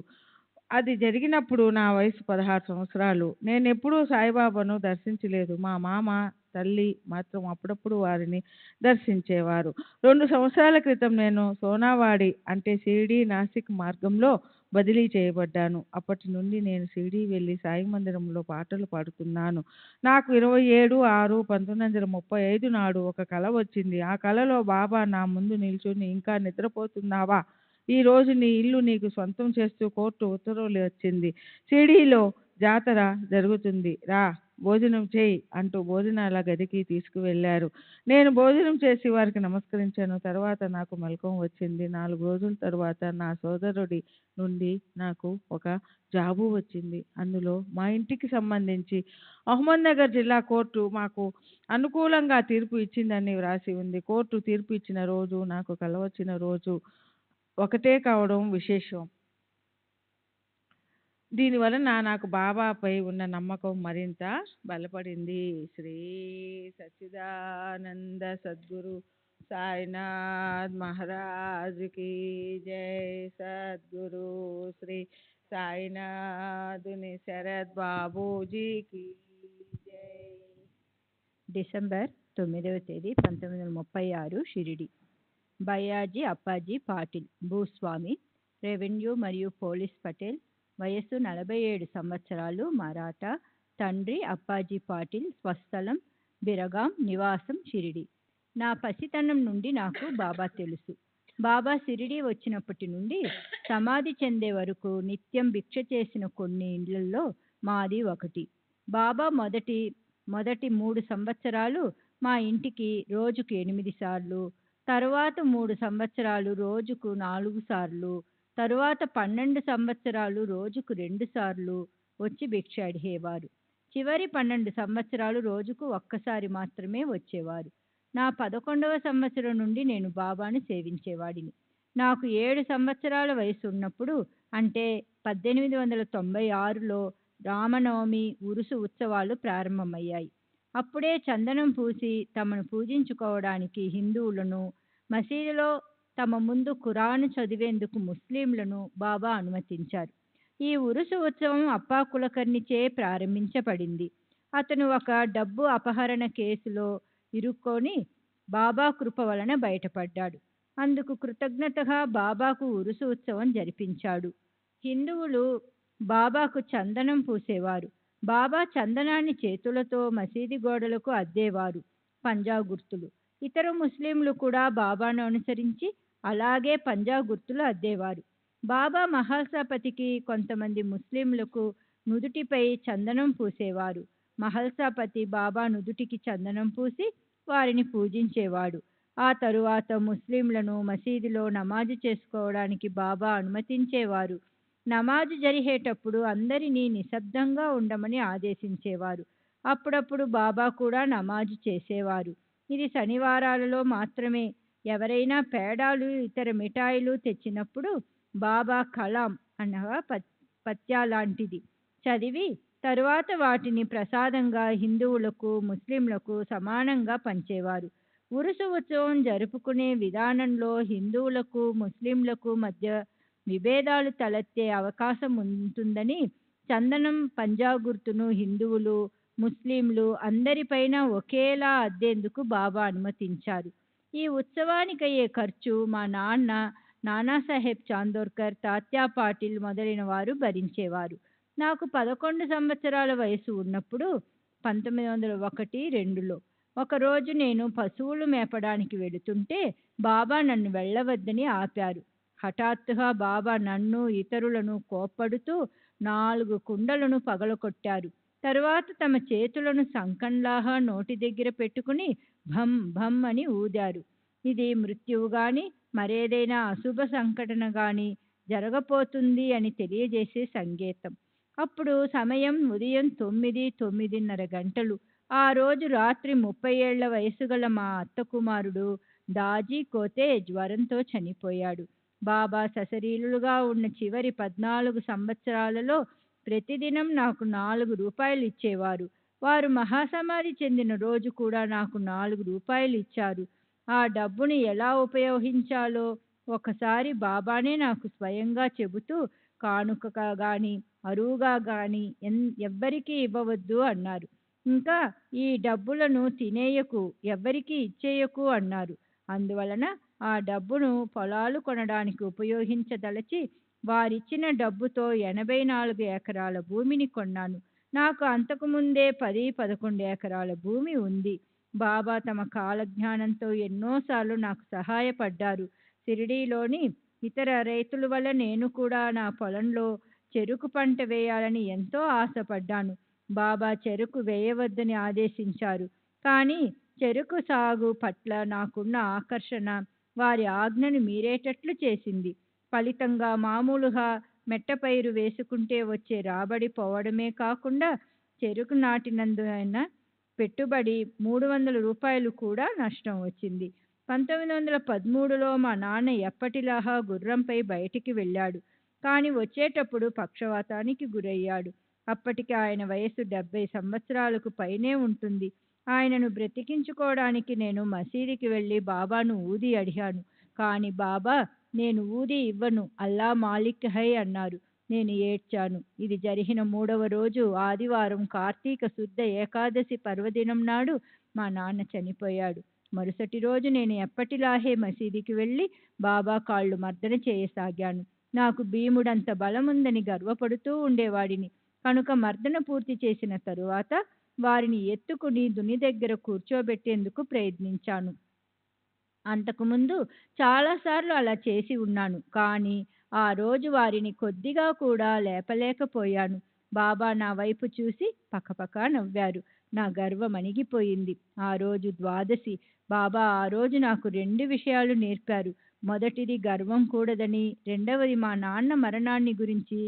అది జరిగినప్పుడు నా వయసు 16 సంవత్సరాలు. నేనెప్పుడూ సాయిబాబాను దర్శించలేదు. మా మామ, తల్లి మాత్రం అప్పుడప్పుడు వారిని దర్శించేవారు. 2 సంవత్సరాల క్రితం నేను సోనావాడి అంటే షిరిడీ నాసిక్ మార్గంలో బదిలీ చేయబడ్డాను. అప్పటి నుండి నేను షిరిడీ వెళ్ళి సాయి మందిరంలో పాటలు పాడుతున్నాను. నాకు 27/6/1935 నాడు ఒక కల వచ్చింది. ఆ కలలో బాబా నా ముందు నిల్చుని, ఇంకా నిద్రపోతున్నావా? ఈ రోజు నీ ఇల్లు నీకు సొంతం చేస్తూ కోర్టు ఉత్తర్వులు వచ్చింది. షిరిడీలో జాతర జరుగుతుంది, రా భోజనం చేయి అంటూ భోజనాల గదికి తీసుకువెళ్ళారు. నేను భోజనం చేసి వారికి నమస్కరించాను. తర్వాత నాకు మెలకువ వచ్చింది. 4 రోజుల తర్వాత నా సోదరుడి నుండి నాకు ఒక జాబు వచ్చింది. అందులో మా ఇంటికి సంబంధించి అహ్మద్నగర్ జిల్లా కోర్టు మాకు అనుకూలంగా తీర్పు ఇచ్చిందని వ్రాసి ఉంది. కోర్టు తీర్పు ఇచ్చిన రోజు నాకు కల వచ్చిన రోజు ఒకటే కావడం విశేషం. దీనివలన నాకు బాబాపై ఉన్న నమ్మకం మరింత బలపడింది. శ్రీ సచ్చిదానంద సద్గురు సాయినాథ్ మహారాజ్ కి జై. సద్గురు శ్రీ సాయినాథుని శరత్ బాబూజీకి జై. డిసెంబర్ 9వ తేదీ 1936 షిరిడి. బయ్యాజీ అప్పాజీ పాటిల్, భూస్వామి, రెవెన్యూ మరియు పోలీస్ పటేల్, వయస్సు 47 సంవత్సరాలు, మరాఠా. తండ్రి అప్పాజీ పాటిల్, స్వస్థలం బిరగాం, నివాసం షిరిడి. నా పసితనం నుండి నాకు బాబా తెలుసు. బాబా షిరిడి వచ్చినప్పటి నుండి సమాధి చెందే వరకు నిత్యం భిక్ష చేసిన కొన్ని ఇళ్లలో మాది ఒకటి. బాబా మొదటి 3 సంవత్సరాలు మా ఇంటికి రోజుకు 8 సార్లు, తరువాత 3 సంవత్సరాలు రోజుకు 4 సార్లు, తరువాత 12 సంవత్సరాలు రోజుకు 2 సార్లు వచ్చి భిక్ష అడిగేవారు. చివరి 12 సంవత్సరాలు రోజుకు ఒక్కసారి మాత్రమే వచ్చేవారు. నా 11వ సంవత్సరం నుండి నేను బాబాను సేవించేవాడిని. నాకు 7 సంవత్సరాల వయసు ఉన్నప్పుడు, అంటే 1896లో రామనవమి ఉరుసు ఉత్సవాలు ప్రారంభమయ్యాయి. అప్పుడే చందనం పూసి తమను పూజించుకోవడానికి హిందువులను, మసీదులో తమ ముందు ఖురాను చదివేందుకు ముస్లింలను బాబా అనుమతించారు. ఈ ఉరుసు ఉత్సవం అప్పా కులకర్ణిచే ప్రారంభించబడింది. అతను ఒక డబ్బు అపహరణ కేసులో ఇరుక్కొని బాబా కృప వలన బయటపడ్డాడు. అందుకు కృతజ్ఞతగా బాబాకు ఉరుసు ఉత్సవం జరిపించాడు. హిందువులు బాబాకు చందనం పూసేవారు. బాబా చందనాన్ని చేతులతో మసీది గోడలకు అద్దేవారు, పంజా గుర్తులు. ఇతర ముస్లింలు కూడా బాబాను అనుసరించి అలాగే పంజా గుర్తులు అద్దేవారు. బాబా మహల్సాపతికి కొంతమంది ముస్లింలకు నుదుటిపై చందనం పూసేవారు. మహల్సాపతి బాబా నుదుటికి చందనం పూసి వారిని పూజించేవాడు. ఆ తరువాత ముస్లింలను మసీదులో నమాజు చేసుకోవడానికి బాబా అనుమతించేవారు. నమాజు జరిగేటప్పుడు అందరినీ నిశ్శబ్దంగా ఉండమని ఆదేశించేవారు. అప్పుడప్పుడు బాబా కూడా నమాజు చేసేవారు. ఇది శనివారాలలో మాత్రమే. ఎవరైనా పేడాలు, ఇతర మిఠాయిలు తెచ్చినప్పుడు బాబా కలాం అనగా పత్యాలాంటిది చదివి తరువాత వాటిని ప్రసాదంగా హిందువులకు, ముస్లింలకు సమానంగా పంచేవారు. ఉరుసు ఉత్సవం జరుపుకునే విధానంలో హిందువులకు, ముస్లింలకు మధ్య విభేదాలు తలెత్తే అవకాశం ఉంటుందని చందనం పంజా గుర్తును హిందువులు, ముస్లింలు అందరిపైన ఒకేలా అద్దేందుకు బాబా అనుమతించారు. ఈ ఉత్సవానికయ్యే ఖర్చు మా నాన్న, నానాసాహెబ్ చాందోర్కర్, తాత్యా పాటిల్ మొదలైన వారు భరించేవారు. నాకు 11 సంవత్సరాల వయసు ఉన్నప్పుడు 1901-2లో ఒకరోజు నేను పశువులు మేపడానికి వెళుతుంటే బాబా నన్ను వెళ్ళవద్దని ఆపారు. హఠాత్తుగా బాబా నన్ను, ఇతరులను కోప్పడుతూ 4 కుండలను పగలకొట్టారు. తరువాత తమ చేతులను సంకంలాగా నోటి దగ్గర పెట్టుకుని భం భం అని ఊదారు. ఇది మృత్యువు గాని మరేదైనా అశుభ సంఘటన గాని జరగబోతుంది అని తెలియజేసే సంకేతం. అప్పుడు సమయం ఉదయం 9:30 గంటలు. ఆ రోజు రాత్రి 30 ఏళ్ల వయసు గల మా అత్త కుమారుడు దాజీ కోతే జ్వరంతో చనిపోయాడు. బాబా సశరీరులుగా ఉన్న చివరి 14 సంవత్సరాలలో ప్రతిదినం నాకు 4 రూపాయలు ఇచ్చేవారు. వారు మహాసమాధి చెందిన రోజు కూడా నాకు 4 రూపాయలు ఇచ్చారు. ఆ డబ్బును ఎలా ఉపయోగించాలో ఒకసారి బాబానే నాకు స్వయంగా చెబుతూ, కానుకగా గాని అరువుగా గాని ఎవ్వరికీ ఇవ్వవద్దు అన్నారు. ఇంకా ఈ డబ్బులను తినేయకు, ఎవ్వరికీ ఇచ్చేయకు అన్నారు. అందువలన ఆ డబ్బును పొలాలు కొనడానికి ఉపయోగించదలచి వారిచ్చిన డబ్బుతో 84 ఎకరాల భూమిని కొన్నాను. నాకు అంతకుముందే 10-11 ఎకరాల భూమి ఉంది. బాబా తమ కాలజ్ఞానంతో ఎన్నోసార్లు నాకు సహాయపడ్డారు. షిరిడీలోని ఇతర రైతుల వల్ల నేను కూడా నా పొలంలో చెరుకు పంట వేయాలని ఎంతో ఆశపడ్డాను. బాబా చెరుకు వేయవద్దని ఆదేశించారు. కానీ చెరుకు సాగు పట్ల నాకున్న ఆకర్షణ వారి ఆజ్ఞను మీరేటట్లు చేసింది. ఫలితంగా మామూలుగా మెట్టపైరు వేసుకుంటే వచ్చే రాబడి పోవడమే కాకుండా చెరుకు నాటినందున పెట్టుబడి 300 రూపాయలు కూడా నష్టం వచ్చింది. 1913లో మా నాన్న ఎప్పటిలాగా గుర్రంపై బయటికి వెళ్ళాడు. కానీ వచ్చేటప్పుడు పక్షవాతానికి గురయ్యాడు. అప్పటికి ఆయన వయసు 70 సంవత్సరాలకు పైనే ఉంటుంది. ఆయనను బ్రతికించుకోవడానికి నేను మసీదుకి వెళ్ళి బాబాను ఊది అడిగాను. కానీ బాబా, నేను ఊది ఇవ్వను, అల్లా మాలిక్ హై అన్నారు. నేను ఏడ్చాను. ఇది జరిగిన 3వ రోజు ఆదివారం కార్తీక శుద్ధ ఏకాదశి పర్వదినం నాడు మా నాన్న చనిపోయాడు. మరుసటి రోజు నేను ఎప్పటిలాగే మసీదుకి వెళ్ళి బాబా కాళ్ళు మర్దన చేయసాగాను. నాకు భీముడంత బలముందని గర్వపడుతూ ఉండేవాడిని. కనుక మర్దన పూర్తి చేసిన తరువాత వారిని ఎత్తుకుని దుని దగ్గర కూర్చోబెట్టేందుకు ప్రయత్నించాను. అంతకుముందు చాలాసార్లు అలా చేసి ఉన్నాను. కానీ ఆ రోజు వారిని కొద్దిగా కూడా లేపలేకపోయాను. బాబా నా వైపు చూసి పకపకా నవ్వారు. నా గర్వం అణిగిపోయింది. ఆ రోజు ద్వాదశి. బాబా ఆ రోజు నాకు 2 విషయాలు నేర్పారు. మొదటిది గర్వం కూడదని, రెండవది మా నాన్న మరణాన్ని గురించి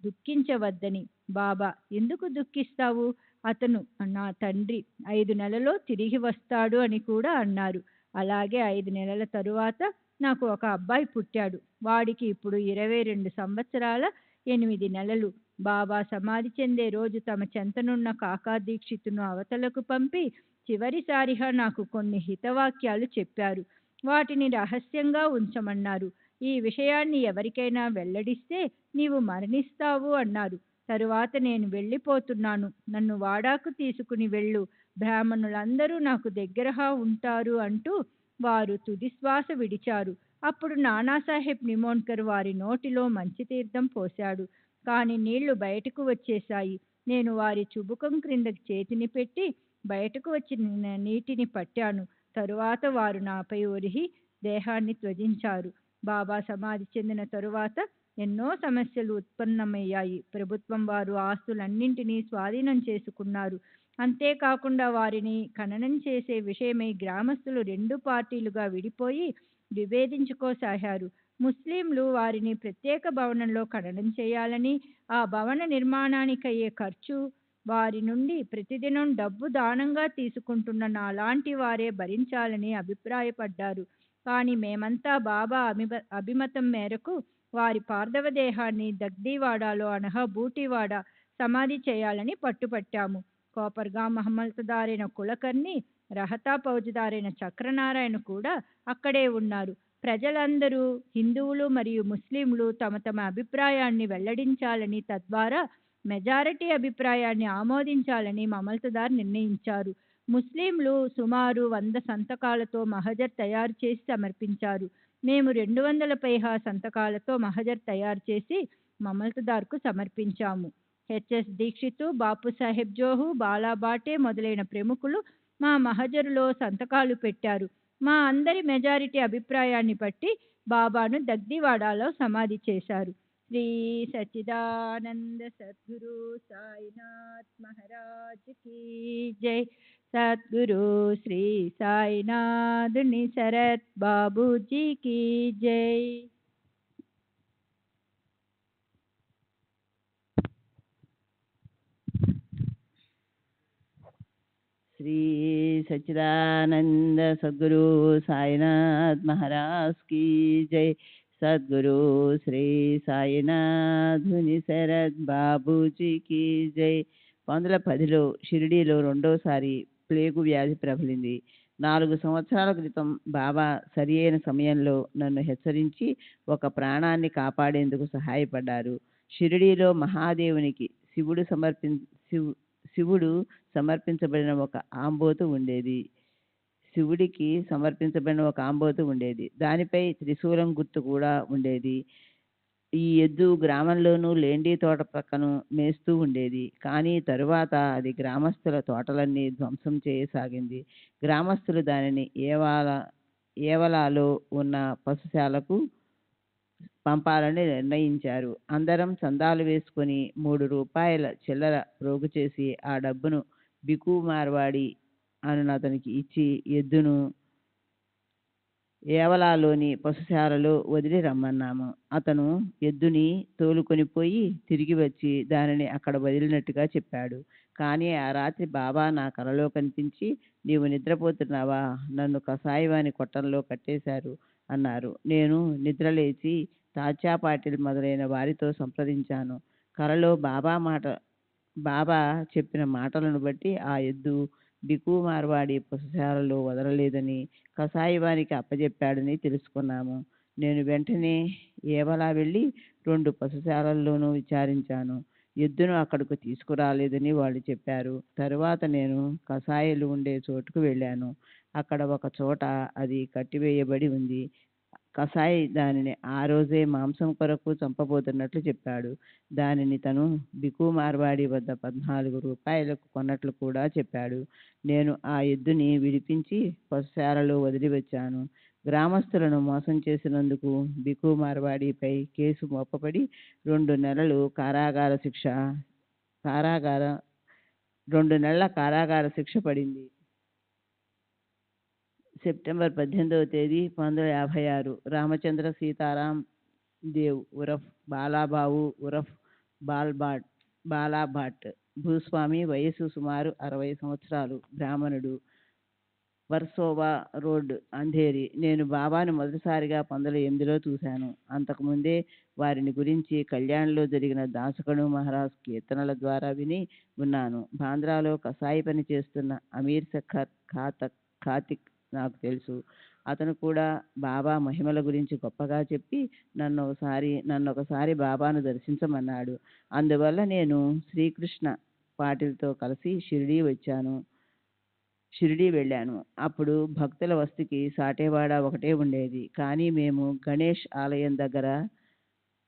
దుఃఖించవద్దని. బాబా, ఎందుకు దుఃఖిస్తావు? అతను నా తండ్రి 5 నెలలో తిరిగి వస్తాడు అని కూడా అన్నారు. అలాగే 5 నెలల తరువాత నాకు ఒక అబ్బాయి పుట్టాడు. వాడికి ఇప్పుడు 22 సంవత్సరాల 8 నెలలు. బాబా సమాధి చెందే రోజు తమ చెంతనున్న కాకా దీక్షితును అవతలకు పంపి చివరిసారిగా నాకు కొన్ని హితవాక్యాలు చెప్పారు. వాటిని రహస్యంగా ఉంచమన్నారు. ఈ విషయాన్ని ఎవరికైనా వెల్లడిస్తే నీవు మరణిస్తావు అన్నారు. తరువాత నేను వెళ్ళిపోతున్నాను. నన్ను వాడాకు తీసుకుని వెళ్ళు. బ్రాహ్మణులందరూ నాకు దగ్గరగా ఉంటారు అంటూ వారు తుది శ్వాస విడిచారు. అప్పుడు నానాసాహెబ్ నిమోన్కర్ వారి నోటిలో మంచి తీర్థం పోశాడు. కానీ నీళ్లు బయటకు వచ్చేశాయి. నేను వారి చుబుకం క్రిందకి చేతిని పెట్టి బయటకు వచ్చిన నీటిని పట్టాను. తరువాత వారు నాపై ఒరిగి దేహాన్ని త్యజించారు. బాబా సమాధి చెందిన తరువాత ఎన్నో సమస్యలు ఉత్పన్నమయ్యాయి. ప్రభుత్వం వారు ఆస్తులన్నింటినీ స్వాధీనం చేసుకున్నారు. అంతేకాకుండా వారిని ఖననం చేసే విషయమై గ్రామస్తులు 2 పార్టీలుగా విడిపోయి విభేదించుకోసాగారు. ముస్లింలు వారిని ప్రత్యేక భవనంలో ఖననం చేయాలని, ఆ భవన నిర్మాణానికయ్యే ఖర్చు వారి నుండి ప్రతిదినం డబ్బు దానంగా తీసుకుంటున్న నాలాంటి వారే భరించాలని అభిప్రాయపడ్డారు. కానీ మేమంతా బాబా అభిమతం మేరకు వారి పార్థివ దేహాన్ని దగ్దీవాడాలో అనగా బూటివాడ సమాధి చేయాలని పట్టుపట్టాము. కోపర్గా మహమ్మల్తదారైన కులకర్ణి, రహతా ఫౌజదారైన చక్రనారాయణ కూడా అక్కడే ఉన్నారు. ప్రజలందరూ హిందువులు మరియు ముస్లింలు తమ తమ అభిప్రాయాన్ని వెల్లడించాలని, తద్వారా మెజారిటీ అభిప్రాయాన్ని ఆమోదించాలని మమల్తదార్ నిర్ణయించారు. ముస్లింలు సుమారు 100 సంతకాలతో మహజర్ తయారు చేసి సమర్పించారు. మేము 200 పైగా సంతకాలతో మహజర్ తయారు చేసి మమల్తదార్కు సమర్పించాము. హెచ్ఎస్ దీక్షితు, బాపుసాహెబ్ జోహు, బాలాబాటే మొదలైన ప్రముఖులు మా మహజరులో సంతకాలు పెట్టారు. మా అందరి మెజారిటీ అభిప్రాయాన్ని బట్టి బాబాను దగ్దివాడాలో సమాధి చేశారు. శ్రీ సచ్చిదానంద సద్గురు సాయినాథ్ మహారాజ్ కీ జై. సద్గురు శ్రీ సాయినాథుని శరత్ బాబూజీ కీ జై. श्री सच्चिदानंद सद्गुरु साईनाथ महाराज की जय. सद्गुरु श्री సాయినాథుని శరత్ బాబూజీకి జై. 1910లో షిరిడీలో రెండోసారి ప్లేగు వ్యాధి ప్రబలింది. 4 సంవత్సరాల క్రితం బాబా సరి అయిన సమయంలో నన్ను హెచ్చరించి ఒక ప్రాణాన్ని కాపాడేందుకు సహాయపడ్డారు. షిరిడీలో మహాదేవునికి శివుడు సమర్పించబడిన ఒక ఆంబోతు ఉండేది. శివుడికి సమర్పించబడిన ఒక ఆంబోతు ఉండేది. దానిపై త్రిశూలం గుర్తు కూడా ఉండేది. ఈ ఎద్దు గ్రామంలోనూ లేండి తోట పక్కను మేస్తూ ఉండేది. కానీ తరువాత అది గ్రామస్తుల తోటలన్నీ ధ్వంసం చేయసాగింది. గ్రామస్తులు దానిని ఏవలాలో ఉన్న పశుశాలకు పంపాలని నిర్ణయించారు. అందరం చందాలు వేసుకొని 3 రూపాయల చిల్లర ప్రోగు చేసి ఆ డబ్బును బికు మార్వాడి అతనికి ఇచ్చి ఎద్దును ఏవలాలోని పశుశాలలో వదిలి రమ్మన్నాము. అతను ఎద్దుని తోలుకొని పోయి తిరిగి వచ్చి దానిని అక్కడ వదిలినట్టుగా చెప్పాడు. కానీ ఆ రాత్రి బాబా నా కలలో కనిపించి, నీవు నిద్రపోతున్నావా? నన్ను కసాయివాని కొట్టంలో కట్టేశారు అన్నారు. నేను నిద్రలేచి తాత్యా పాటిల్ మొదలైన వారితో సంప్రదించాను. కలలో బాబా చెప్పిన మాటలను బట్టి ఆ ఎద్దు బికు మార్వాడి పశుశాలలో వదలలేదని, కసాయివానికి అప్పజెప్పాడని తెలుసుకున్నాము. నేను వెంటనే ఏవలా వెళ్ళి 2 పశుశాలల్లోనూ విచారించాను. ఎద్దును అక్కడకు తీసుకురాలేదని వాళ్ళు చెప్పారు. తరువాత నేను కసాయిలు ఉండే చోటుకు వెళ్ళాను. అక్కడ ఒక చోట అది కట్టివేయబడి ఉంది. కసాయి దానిని ఆ రోజే మాంసం కొరకు చంపబోతున్నట్లు చెప్పాడు. దానిని తను బికు మార్వాడి వద్ద 14 రూపాయలకు కొన్నట్లు కూడా చెప్పాడు. నేను ఆ ఎద్దుని విడిపించి పశుశాలలో వదిలివచ్చాను. గ్రామస్తులను మోసం చేసినందుకు బికు మార్వాడిపై కేసు మోపబడి 2 నెలలు కారాగార శిక్ష పడింది. సెప్టెంబర్ 18వ తేదీ 1956 రామచంద్ర సీతారాం దేవ్ ఉరఫ్ బాలాబావు ఉరఫ్ బాలాభాట్ భూస్వామి, వయసు సుమారు 60 సంవత్సరాలు, బ్రాహ్మణుడు, వర్సోవా రోడ్, అంధేరి. నేను బాబాను మొదటిసారిగా 1908లో చూశాను. అంతకుముందే వారిని గురించి కళ్యాణ్లో జరిగిన దాసకను మహారాజ్ కీర్తనల ద్వారా విని ఉన్నాను. బాంద్రాలో కసాయి పని చేస్తున్న అమీర్ సక్కర్ ఖాతిక్ నాకు తెలుసు. అతను కూడా బాబా మహిమల గురించి గొప్పగా చెప్పి నన్నొకసారి బాబాను దర్శించమన్నాడు. అందువల్ల నేను శ్రీకృష్ణ పాటిల్తో కలిసి షిరిడీ వెళ్ళాను. అప్పుడు భక్తుల వసతికి సాటేవాడ ఒకటే ఉండేది. కానీ మేము గణేష్ ఆలయం దగ్గర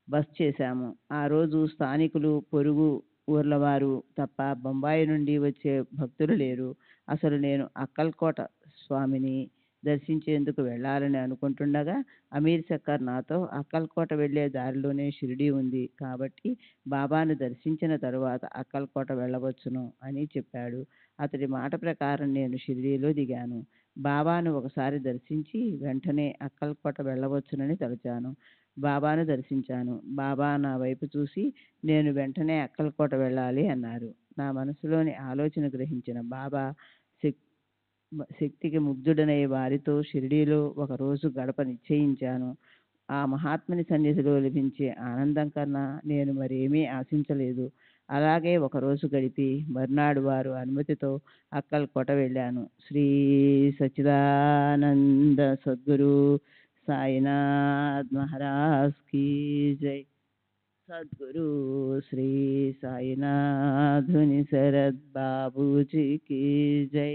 బస్ చేశాము. ఆ రోజు స్థానికులు, పొరుగు ఊర్లవారు తప్ప బొంబాయి నుండి వచ్చే భక్తులు లేరు. అసలు నేను అక్కల్కోట స్వామిని దర్శించేందుకు వెళ్ళాలని అనుకుంటుండగా అమీర్ సక్కర్ నాతో అక్కల్కోట వెళ్ళే దారిలోనే షిరిడీ ఉంది కాబట్టి బాబాను దర్శించిన తరువాత అక్కల్కోట వెళ్ళవచ్చును అని చెప్పాడు. అతడి మాట ప్రకారం నేను షిరిడీలో దిగాను. బాబాను ఒకసారి దర్శించి వెంటనే అక్కల్కోట వెళ్ళవచ్చునని తలచాను. బాబాను దర్శించాను. బాబా నా వైపు చూసి నేను వెంటనే అక్కల్కోట వెళ్ళాలి అన్నారు. నా మనసులోని ఆలోచన గ్రహించిన బాబా శక్తికి ముగ్ధుడనై వారితో షిరిడీలో ఒకరోజు గడప నిశ్చయించాను. ఆ మహాత్ముని సన్నిధిలో లభించే ఆనందం కన్నా నేను మరేమీ ఆశించలేదు. అలాగే ఒకరోజు గడిపి మర్నాడు వారు అనుమతితో అక్కల్కోట వెళ్ళాను. శ్రీ సచ్చిదానంద సద్గురు సాయినాథ్ మహారాజ్ కీ జై. సద్గురు శ్రీ సాయినాథుని శరద్ బాబూజీ కీ జై.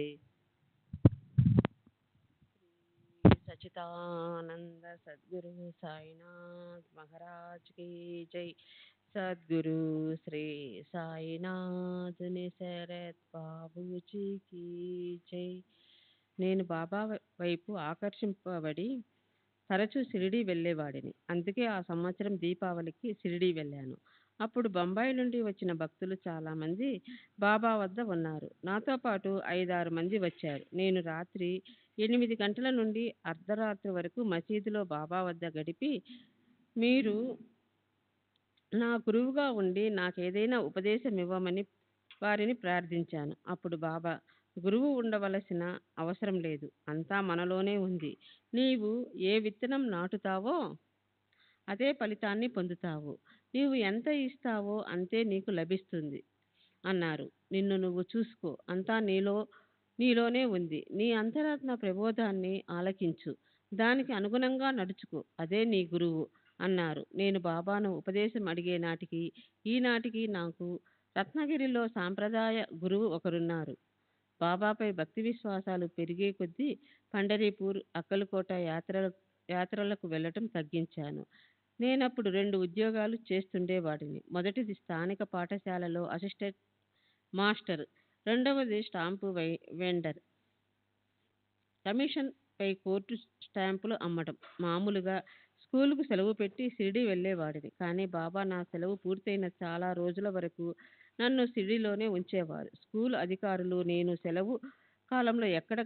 సచిదానంద సద్గురు సాయినాథ్ మహారాజ్ కీ జై. సద్గురు శ్రీ సాయినాథుని శరత్ బాబూజీ కీ జై. నేను బాబా వైపు ఆకర్షింపబడి తరచూ షిరిడీ వెళ్ళేవాడిని. అందుకే ఆ సంవత్సరం దీపావళికి షిరిడీ వెళ్ళాను. అప్పుడు బొంబాయి నుండి వచ్చిన భక్తులు చాలామంది బాబా వద్ద ఉన్నారు. నాతో పాటు 5-6 మంది వచ్చారు. నేను రాత్రి 8 గంటల నుండి అర్ధరాత్రి వరకు మసీదులో బాబా వద్ద గడిపి, మీరు నా గురువుగా ఉండి నాకేదైనా ఉపదేశం ఇవ్వమని వారిని ప్రార్థించాను. అప్పుడు బాబా, గురువు ఉండవలసిన అవసరం లేదు, అంతా మనలోనే ఉంది. నీవు ఏ విత్తనం నాటుతావో అదే ఫలితాన్ని పొందుతావు. నీవు ఎంత ఇస్తావో అంతే నీకు లభిస్తుంది అన్నారు. నిన్ను నువ్వు చూసుకో, అంతా నీలోనే ఉంది. నీ అంతరాత్మ ప్రబోధాన్ని ఆలకించు, దానికి అనుగుణంగా నడుచుకో, అదే నీ గురువు అన్నారు. నేను బాబాను ఉపదేశం అడిగే నాటికి ఈనాటికి నాకు రత్నగిరిలో సాంప్రదాయ గురువు ఒకరున్నారు. బాబాపై భక్తి విశ్వాసాలు పెరిగే కొద్దీ పండరీపూర్, అక్కలకోట యాత్రలకు వెళ్ళటం తగ్గించాను. నేనప్పుడు 2 ఉద్యోగాలు చేస్తుండేవాడిని. మొదటిది స్థానిక పాఠశాలలో అసిస్టెంట్ మాస్టర్, రెండవది స్టాంపు వెండర్. కమిషన్ పై కోర్టు స్టాంపులు అమ్మడం. మామూలుగా స్కూలుకు సెలవు పెట్టి షిరిడీ వెళ్ళేవాడిని. కానీ బాబా నా సెలవు పూర్తయిన చాలా రోజుల వరకు నన్ను షిరిడీలోనే ఉంచేవారు. స్కూలు అధికారులు నేను సెలవు కాలంలో ఎక్కడ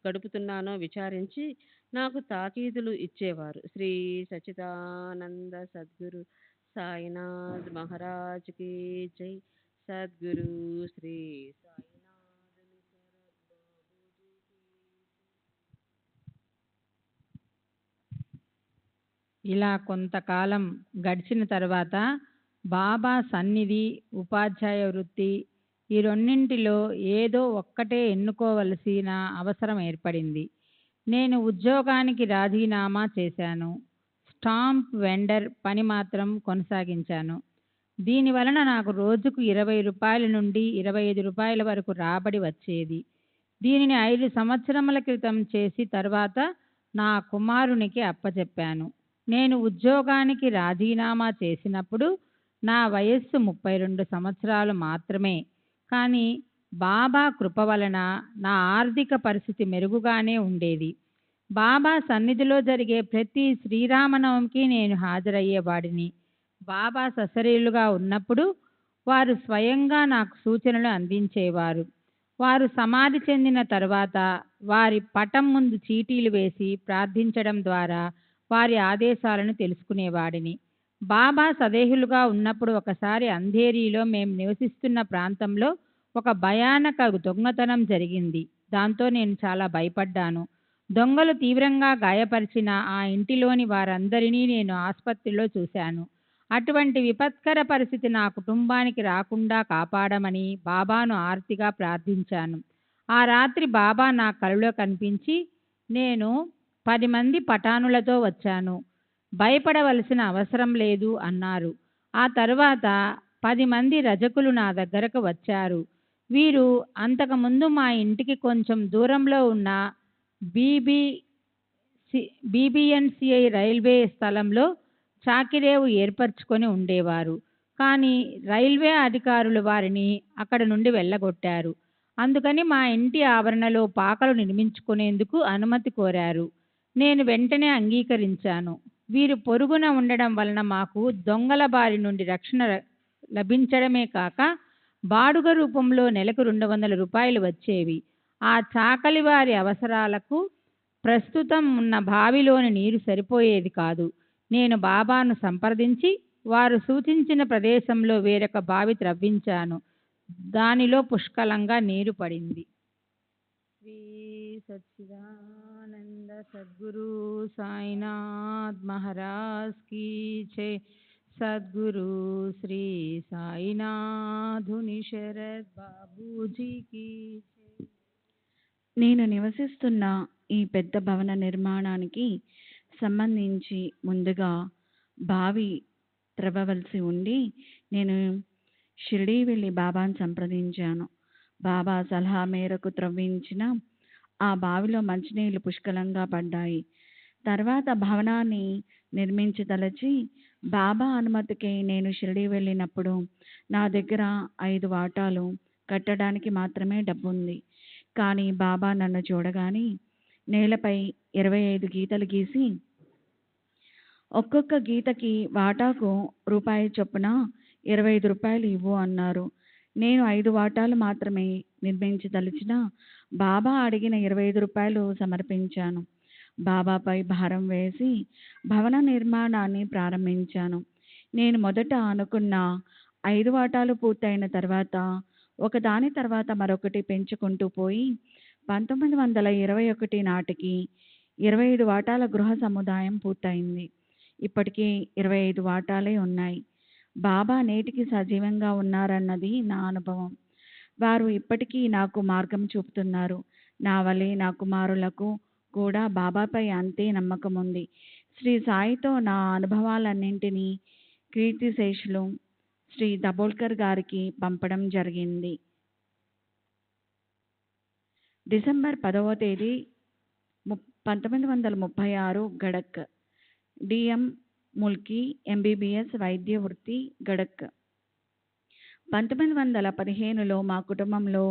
గడుపుతున్నానో విచారించి నాకు తాకీదులు ఇచ్చేవారు. శ్రీ సచ్చిదానంద సద్గురు సాయినాథ్ మహారాజ్ కీ జై. సద్గురు శ్రీ సాయినాథుని శరత్ బాబూజీ కీ. ఇలా కొంతకాలం గడిచిన తర్వాత బాబా సన్నిధి, ఉపాధ్యాయ వృత్తి ఈ రెండింటిలో ఏదో ఒక్కటే ఎన్నుకోవలసిన అవసరం ఏర్పడింది. నేను ఉద్యోగానికి రాజీనామా చేశాను. స్టాంప్ వెండర్ పని మాత్రం కొనసాగించాను. దీని వలన నాకు రోజుకు 20 రూపాయల నుండి 25 రూపాయల వరకు రాబడి వచ్చేది. దీనిని 5 సంవత్సరముల క్రితం చేసి తర్వాత నా కుమారునికి అప్పచెప్పాను. నేను ఉద్యోగానికి రాజీనామా చేసినప్పుడు నా వయస్సు 32 సంవత్సరాలు మాత్రమే. కానీ బాబా కృప వలన నా ఆర్థిక పరిస్థితి మెరుగుగానే ఉండేది. బాబా సన్నిధిలో జరిగే ప్రతి శ్రీరామనవమికి నేను హాజరయ్యేవాడిని. బాబా సశరీరులుగా ఉన్నప్పుడు వారు స్వయంగా నాకు సూచనలు అందించేవారు. వారు సమాధి చెందిన తర్వాత వారి పటం ముందు చీటీలు వేసి ప్రార్థించడం ద్వారా వారి ఆదేశాలను తెలుసుకునేవాడిని. బాబా సదేహులుగా ఉన్నప్పుడు ఒకసారి అంధేరీలో మేము నివసిస్తున్న ప్రాంతంలో ఒక భయానక దొంగతనం జరిగింది. దాంతో నేను చాలా భయపడ్డాను. దొంగలు తీవ్రంగా గాయపరిచిన ఆ ఇంటిలోని వారందరినీ నేను ఆసుపత్రిలో చూశాను. అటువంటి విపత్కర పరిస్థితి నా కుటుంబానికి రాకుండా కాపాడమని బాబాను ఆర్తిగా ప్రార్థించాను. ఆ రాత్రి బాబా నా కలలో కనిపించి, నేను 10 మంది పఠానులతో వచ్చాను, భయపడవలసిన అవసరం లేదు అన్నారు. ఆ తర్వాత 10 మంది రజకులు నా దగ్గరకు వచ్చారు. వీరు అంతకుముందు మా ఇంటికి కొంచెం దూరంలో ఉన్న బీబీఎన్సీఐ రైల్వే స్థలంలో చాకిరేవు ఏర్పరచుకొని ఉండేవారు. కానీ రైల్వే అధికారులు వారిని అక్కడ నుండి వెళ్ళగొట్టారు. అందుకని మా ఇంటి ఆవరణలో పాకలు నిర్మించుకునేందుకు అనుమతి కోరారు. నేను వెంటనే అంగీకరించాను. వీరు పొరుగున ఉండడం వలన మాకు దొంగల బారి నుండి రక్షణ లభించడమే కాక బాడుగ రూపంలో నెలకు 200 రూపాయలు వచ్చేవి. ఆ చాకలి వారి అవసరాలకు ప్రస్తుతం ఉన్న బావిలోని నీరు సరిపోయేది కాదు. నేను బాబాను సంప్రదించి వారు సూచించిన ప్రదేశంలో వేరొక బావి త్రవ్వించాను. దానిలో పుష్కలంగా నీరు పడింది. శ్రీ సచ్చిదానంద సద్గురు సాయినాథ్ మహారాజ్ కీ జై. సద్గురు శ్రీ సాయినాథుని శరత్ బాబూజీకి జై. నేను నివసిస్తున్న ఈ పెద్ద భవన నిర్మాణానికి సంబంధించి ముందుగా బావి త్రవ్వవలసి ఉండి నేను షిరిడీ వెళ్ళి బాబాను సంప్రదించాను. బాబా సలహా మేరకు త్రవ్వించిన ఆ బావిలో మంచినీళ్ళు పుష్కలంగా పడ్డాయి. తర్వాత భవనాన్ని నిర్మించదలచి బాబా అనుమతికి నేను షిరిడీ వెళ్ళినప్పుడు నా దగ్గర 5 వాటాలు కట్టడానికి మాత్రమే డబ్బుంది. కానీ బాబా నన్ను చూడగానే నేలపై 25 గీతలు గీసి ఒక్కొక్క గీతకి వాటాకు రూపాయి చొప్పున 25 రూపాయలు ఇవ్వు అన్నారు. నేను 5 వాటాలు మాత్రమే నిర్మించదలిచిన బాబా అడిగిన 25 రూపాయలు సమర్పించాను. బాబాపై భారం వేసి భవన నిర్మాణాన్ని ప్రారంభించాను. నేను మొదట అనుకున్న 5 వాటాలు పూర్తయిన తర్వాత ఒకదాని తర్వాత మరొకటి పెంచుకుంటూ పోయి 1921 నాటికి 25 వాటాల గృహ సముదాయం పూర్తయింది. ఇప్పటికీ 25 వాటాలే ఉన్నాయి. బాబా నేటికి సజీవంగా ఉన్నారన్నది నా అనుభవం. వారు ఇప్పటికీ నాకు మార్గం చూపుతున్నారు. నా వలె నా కుమారులకు కూడా బాబాపై అంతే నమ్మకం ఉంది. శ్రీ సాయితో నా అనుభవాలన్నింటినీ కీర్తిశేషులు శ్రీ దబోల్కర్ గారికి పంపడం జరిగింది. డిసెంబర్ 10వ తేదీ 1936 గడక్. డిఎం ముల్కీ, ఎంబీబీఎస్ వైద్య వృత్తి, గడక్. 1915లో మా కుటుంబంలో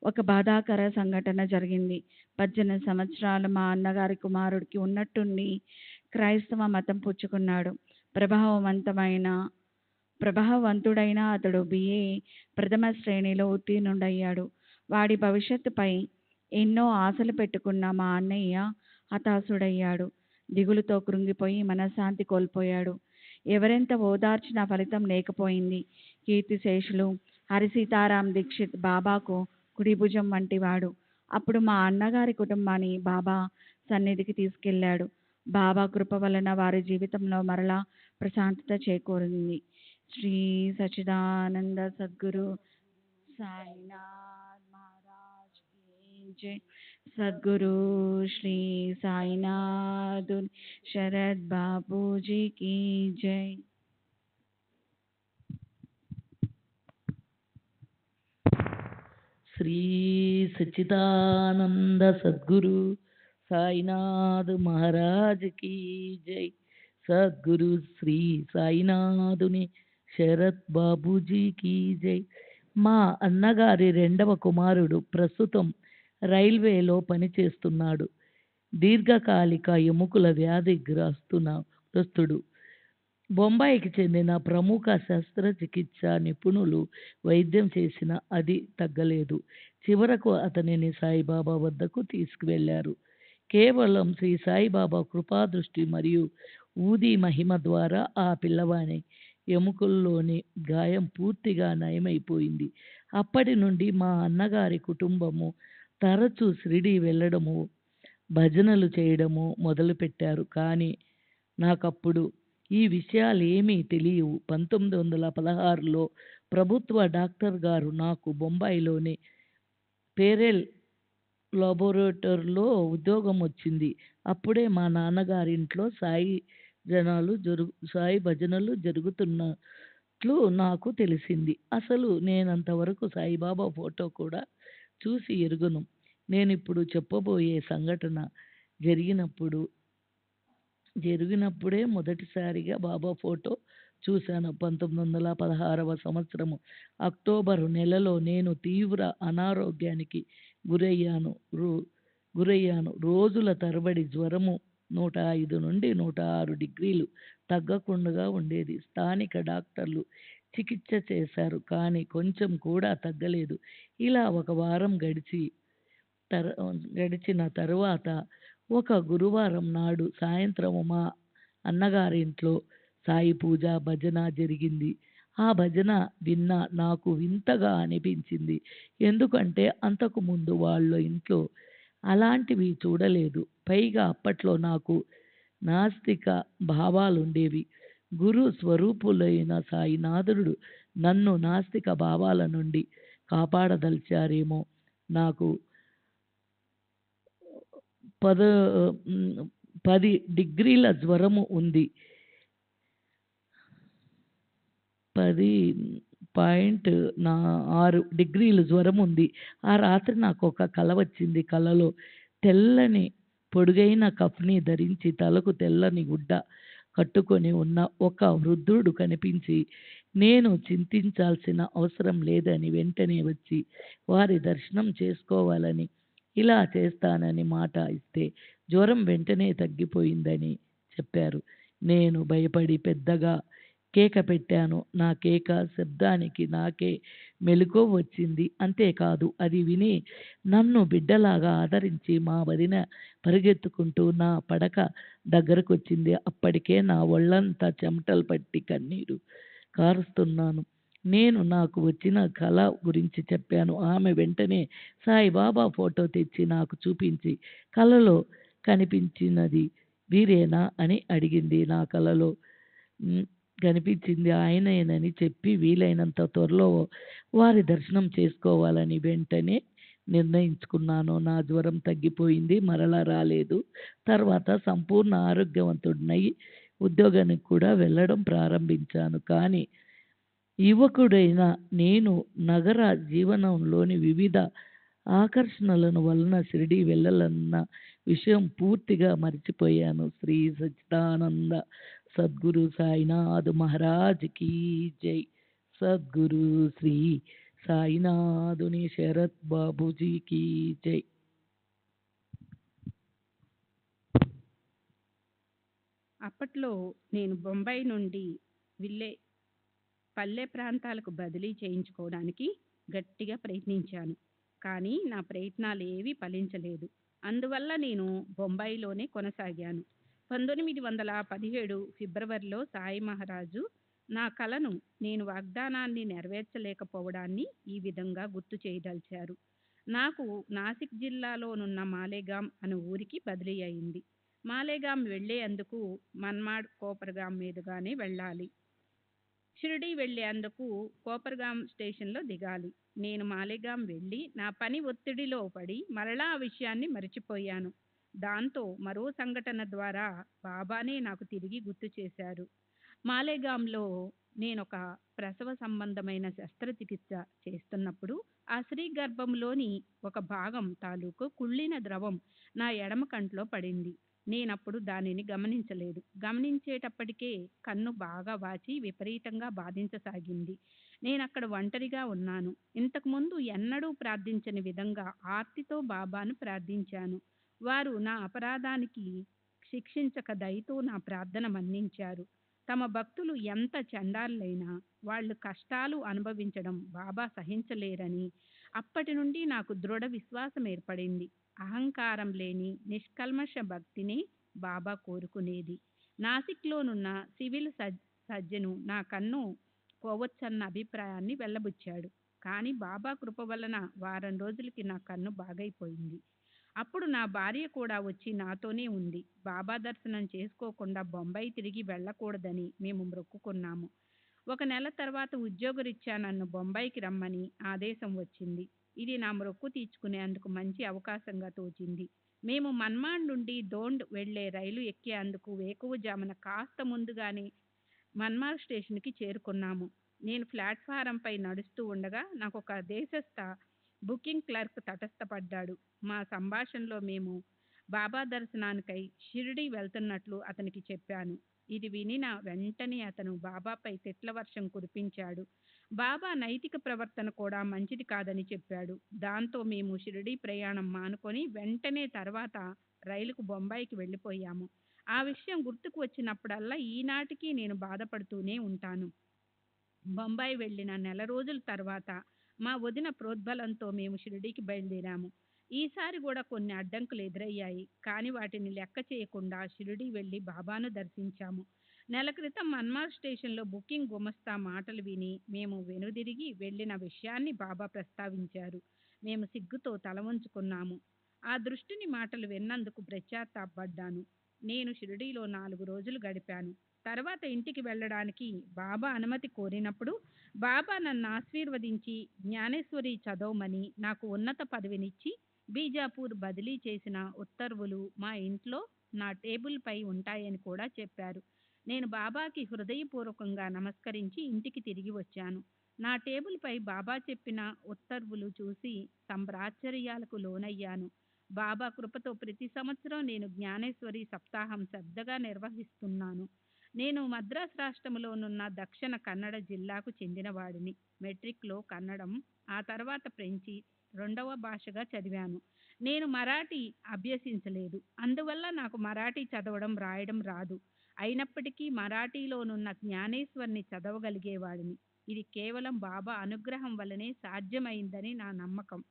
ఒక బాధాకర సంఘటన జరిగింది. 18 సంవత్సరాలు మా అన్నగారి కుమారుడికి ఉన్నట్టుండి క్రైస్తవ మతం పుచ్చుకున్నాడు. ప్రభావవంతుడైన అతడు BA ప్రథమ శ్రేణిలో ఉత్తీర్ణుడయ్యాడు. వాడి భవిష్యత్తుపై ఎన్నో ఆశలు పెట్టుకున్న మా అన్నయ్య హతాశుడయ్యాడు. దిగులుతో కృంగిపోయి మనశ్శాంతి కోల్పోయాడు. ఎవరెంత ఓదార్చినా ఫలితం లేకపోయింది. కీర్తిశేషులు హరిసీతారాం దీక్షిత్ బాబాకు కుడి భుజం వంటివాడు. అప్పుడు మా అన్నగారి కుటుంబాన్ని బాబా సన్నిధికి తీసుకెళ్లాడు. బాబా కృప వలన వారి జీవితంలో మరలా ప్రశాంతత చేకూరింది. శ్రీ సచ్చిదానంద సద్గురు సాయినాథ్ మహారాజ్ కీ జై. సద్గురు శ్రీ సాయినాథ్ శరత్ బాబూజీ की जय। శ్రీ సచ్చిదానంద సద్గురు సాయినాథ్ మహారాజ్ की జై। సద్గురు శ్రీ సాయినాథుని శరత్ బాబూజీ की జై। మా అన్నగారి రెండవ కుమారుడు ప్రస్తుతం రైల్వేలో పనిచేస్తున్నాడు. దీర్ఘకాలిక ఎముకల వ్యాధి గ్రస్తుడు. బొంబాయికి చెందిన ప్రముఖ శస్త్రచికిత్స నిపుణులు వైద్యం చేసినా అది తగ్గలేదు. చివరకు అతనిని సాయిబాబా వద్దకు తీసుకువెళ్లారు. కేవలం శ్రీ సాయిబాబా కృపాదృష్టి మరియు ఊది మహిమ ద్వారా ఆ పిల్లవాని ఎముకల్లోని గాయం పూర్తిగా నయమైపోయింది. అప్పటి నుండి మా అన్నగారి కుటుంబము తరచూ షిరిడీ వెళ్ళడము, భజనలు చేయడము మొదలుపెట్టారు. కానీ నాకప్పుడు ఈ విషయాలు ఏమీ తెలియవు. 1916లో ప్రభుత్వ డాక్టర్ గారు నాకు బొంబాయిలోని పేరెల్ లాబొరేటరీలో ఉద్యోగం వచ్చింది. అప్పుడే మా నాన్నగారింట్లో సాయి భజనలు జరుగుతున్నట్లు నాకు తెలిసింది. అసలు నేనంతవరకు సాయిబాబా ఫోటో కూడా చూసి ఎరుగను. నేనిప్పుడు చెప్పబోయే సంఘటన జరిగినప్పుడే మొదటిసారిగా బాబా ఫోటో చూశాను. 1916వ సంవత్సరము అక్టోబరు నెలలో నేను తీవ్ర అనారోగ్యానికి గురయ్యాను. రోజుల తరబడి జ్వరము 105 నుండి 106 డిగ్రీలు తగ్గకుండా ఉండేది. స్థానిక డాక్టర్లు చికిత్స చేశారు, కానీ కొంచెం కూడా తగ్గలేదు. ఇలా ఒక వారం గడిచిన తరువాత ఒక గురువారం నాడు సాయంత్రం మా అన్నగారింట్లో సాయి పూజ భజన జరిగింది. ఆ భజన విన్నా నాకు వింతగా అనిపించింది. ఎందుకంటే అంతకు ముందు వాళ్ళ ఇంట్లో అలాంటివి చూడలేదు. పైగా అప్పట్లో నాకు నాస్తిక భావాలుండేవి. గురు స్వరూపులైన సాయినాథుడు నన్ను నాస్తిక భావాల నుండి కాపాడదలిచారేమో. నాకు 10 డిగ్రీల జ్వరము ఉంది. 10.6 డిగ్రీలు జ్వరం ఉంది. ఆ రాత్రి నాకు ఒక కల వచ్చింది. కలలో తెల్లని పొడుగైన కఫ్ని ధరించి తలకు తెల్లని గుడ్డ కట్టుకొని ఉన్న ఒక వృద్ధుడు కనిపించి, నేను చింతించాల్సిన అవసరం లేదని వెంటనే వచ్చి వారి దర్శనం చేసుకోవాలని, ఇలా చేస్తానని మాట ఇస్తే జ్వరం వెంటనే తగ్గిపోయిందని చెప్పారు. నేను భయపడి పెద్దగా కేక పెట్టాను. నా కేక శబ్దానికి నాకే మెలకువ వచ్చింది. అంతేకాదు, అది విని నన్ను బిడ్డలాగా ఆదరించి మా వదిన పరిగెత్తుకుంటూ నా పడక దగ్గరకు వచ్చింది. అప్పటికే నా ఒళ్ళంతా చెమటలు పట్టి కన్నీరు కారుస్తున్నాను. నేను నాకు వచ్చిన కళ గురించి చెప్పాను. ఆమె వెంటనే సాయిబాబా ఫోటో తెచ్చి నాకు చూపించి, కళలో కనిపించినది వీరేనా అని అడిగింది. నా కళలో కనిపించింది ఆయనేనని చెప్పి వీలైనంత త్వరలో వారి దర్శనం చేసుకోవాలని వెంటనే నిర్ణయించుకున్నాను. నా జ్వరం తగ్గిపోయింది, మరలా రాలేదు. తర్వాత సంపూర్ణ ఆరోగ్యవంతుడినై ఉద్యోగానికి కూడా వెళ్ళడం ప్రారంభించాను. కానీ యువకుడైన నేను నగర జీవనంలోని వివిధ ఆకర్షణలను వలన షిరిడీ వెళ్ళాలన్న విషయం పూర్తిగా మర్చిపోయాను. శ్రీ సచ్చిదానంద సద్గురు సాయినాథ్ మహారాజ్ की జై। సద్గురు శ్రీ సాయినాథుని శరత్ బాబూజీ की జై। అప్పట్లో నేను బొంబాయి నుండి పల్లె ప్రాంతాలకు బదిలీ చేయించుకోవడానికి గట్టిగా ప్రయత్నించాను. కానీ నా ప్రయత్నాలు ఏవీ ఫలించలేదు. అందువల్ల నేను బొంబాయిలోనే కొనసాగాను. 1917 ఫిబ్రవరిలో సాయి మహారాజు నా కలను, నేను వాగ్దానాన్ని నెరవేర్చలేకపోవడాన్ని ఈ విధంగా గుర్తు చేయదలిచారు. నాకు నాసిక్ జిల్లాలోనున్న మాలేగాం అనే ఊరికి బదిలీ అయింది. మాలేగాం వెళ్లేందుకు మన్మాడ్ కోపర్గాం మీదుగానే వెళ్ళాలి. షిరిడీ వెళ్లేందుకు కోపర్గాం స్టేషన్లో దిగాలి. నేను మాలెగాం వెళ్ళి నా పని ఒత్తిడిలో పడి మరలా ఆ విషయాన్ని మరిచిపోయాను. దాంతో మరో సంఘటన ద్వారా బాబానే నాకు తిరిగి గుర్తు చేశారు. మాలెగాంలో నేనొక ప్రసవ సంబంధమైన శస్త్రచికిత్స చేస్తున్నప్పుడు ఆ స్త్రీ గర్భంలోని ఒక భాగం తాలూకు కుళ్ళిన ద్రవం నా ఎడమ కంట్లో పడింది. నేనప్పుడు దానిని గమనించలేదు. గమనించేటప్పటికే కన్ను బాగా వాచి విపరీతంగా బాధించసాగింది. నేనక్కడ ఒంటరిగా ఉన్నాను. ఇంతకుముందు ఎన్నడూ ప్రార్థించని విధంగా ఆర్తితో బాబాను ప్రార్థించాను. వారు నా అపరాధానికి శిక్షించక దయతో నా ప్రార్థన మన్నించారు. తమ భక్తులు ఎంత చండాలులైనా వాళ్ళు కష్టాలు అనుభవించడం బాబా సహించలేరని అప్పటి నుండి నాకు దృఢ విశ్వాసం ఏర్పడింది. అహంకారం లేని నిష్కల్మష భక్తిని బాబా కోరుకునేది. నాసిక్లోనున్న సివిల్ సర్జను నా కన్ను పోవచ్చన్న అభిప్రాయాన్ని వెళ్ళబుచ్చాడు. కానీ బాబా కృప వలన వారం రోజులకి నా కన్ను బాగైపోయింది. అప్పుడు నా భార్య కూడా వచ్చి నాతోనే ఉంది. బాబా దర్శనం చేసుకోకుండా బొంబాయి తిరిగి వెళ్ళకూడదని మేము మొక్కుకున్నాము. 1 నెల తర్వాత ఉద్యోగరీత్యా నన్ను బొంబాయికి రమ్మని ఆదేశం వచ్చింది. ఇది నా మొక్కు తీర్చుకునేందుకు మంచి అవకాశంగా తోచింది. మేము మన్మాడ్ నుండి దోండ్ వెళ్లే రైలు ఎక్కేందుకు వేకువజామున కాస్త ముందుగానే మన్మాడ్ స్టేషన్కి చేరుకున్నాము. నేను ప్లాట్ఫారంపై నడుస్తూ ఉండగా నాకు ఒక దేశస్థ బుకింగ్ క్లర్క్ తటస్థపడ్డాడు. మా సంభాషణలో మేము బాబా దర్శనానికై షిరిడీ వెళ్తున్నట్లు అతనికి చెప్పాను. ఇది వినిన వెంటనే అతను బాబాపై తిట్ల వర్షం కురిపించాడు. బాబా నైతిక ప్రవర్తన కూడా మంచిది కాదని చెప్పాడు. దాంతో మేము షిరిడీ ప్రయాణం మానుకొని వెంటనే తర్వాత రైలుకు బొంబాయికి వెళ్ళిపోయాము. ఆ విషయం గుర్తుకు వచ్చినప్పుడల్లా ఈనాటికి నేను బాధపడుతూనే ఉంటాను. బొంబాయి వెళ్ళిన నెల రోజుల తర్వాత మా వదిన ప్రోద్బలంతో మేము షిరిడీకి బయలుదేరాము. ఈసారి కూడా కొన్ని అడ్డంకులు ఎదురయ్యాయి. కానీ వాటిని లెక్క చేయకుండా షిరిడీ వెళ్ళి బాబాను దర్శించాము. నెల క్రితం మన్మాడ్ స్టేషన్లో బుకింగ్ గుమస్తా మాటలు విని మేము వెనుదిరిగి వెళ్ళిన విషయాన్ని బాబా ప్రస్తావించారు. మేము సిగ్గుతో తల వంచుకున్నాము. ఆ దృష్టిని మాటలు విన్నందుకు పశ్చాత్తాపడ్డాను. నేను షిరిడీలో 4 రోజులు గడిపాను. తర్వాత ఇంటికి వెళ్ళడానికి బాబా అనుమతి కోరినప్పుడు బాబా నన్ను ఆశీర్వదించి జ్ఞానేశ్వరి చదవమని నాకు ఉన్నత పదవినిచ్చి బీజాపూర్ బదిలీ చేసిన ఉత్తర్వులు మా ఇంట్లో నా టేబుల్ పై ఉంటాయని కూడా చెప్పారు. నేను బాబాకి హృదయపూర్వకంగా నమస్కరించి ఇంటికి తిరిగి వచ్చాను. నా టేబుల్ పై బాబా చెప్పిన ఉత్తర్వులు చూసి సంభ్రాశ్చర్యాలకు లోనయ్యాను. బాబా కృపతో ప్రతి సంవత్సరం నేను జ్ఞానేశ్వరి సప్తాహం శ్రద్ధగా నిర్వహిస్తున్నాను. నేను మద్రాస్ రాష్ట్రంలోనున్న దక్షిణ కన్నడ జిల్లాకు చెందినవాడిని. మెట్రిక్లో కన్నడం, ఆ తర్వాత ఫ్రెంచి 2వ భాషగా చదివాను. నేను మరాఠీ అభ్యసించలేదు. అందువల్ల నాకు మరాఠీ చదవడం రాయడం రాదు. అయినప్పటికీ మరాఠీలోనున్న జ్ఞానేశ్వర్ని చదవగలిగేవాడిని. ఇది కేవలం బాబా అనుగ్రహం వల్లనే సాధ్యమైందని నా నమ్మకం.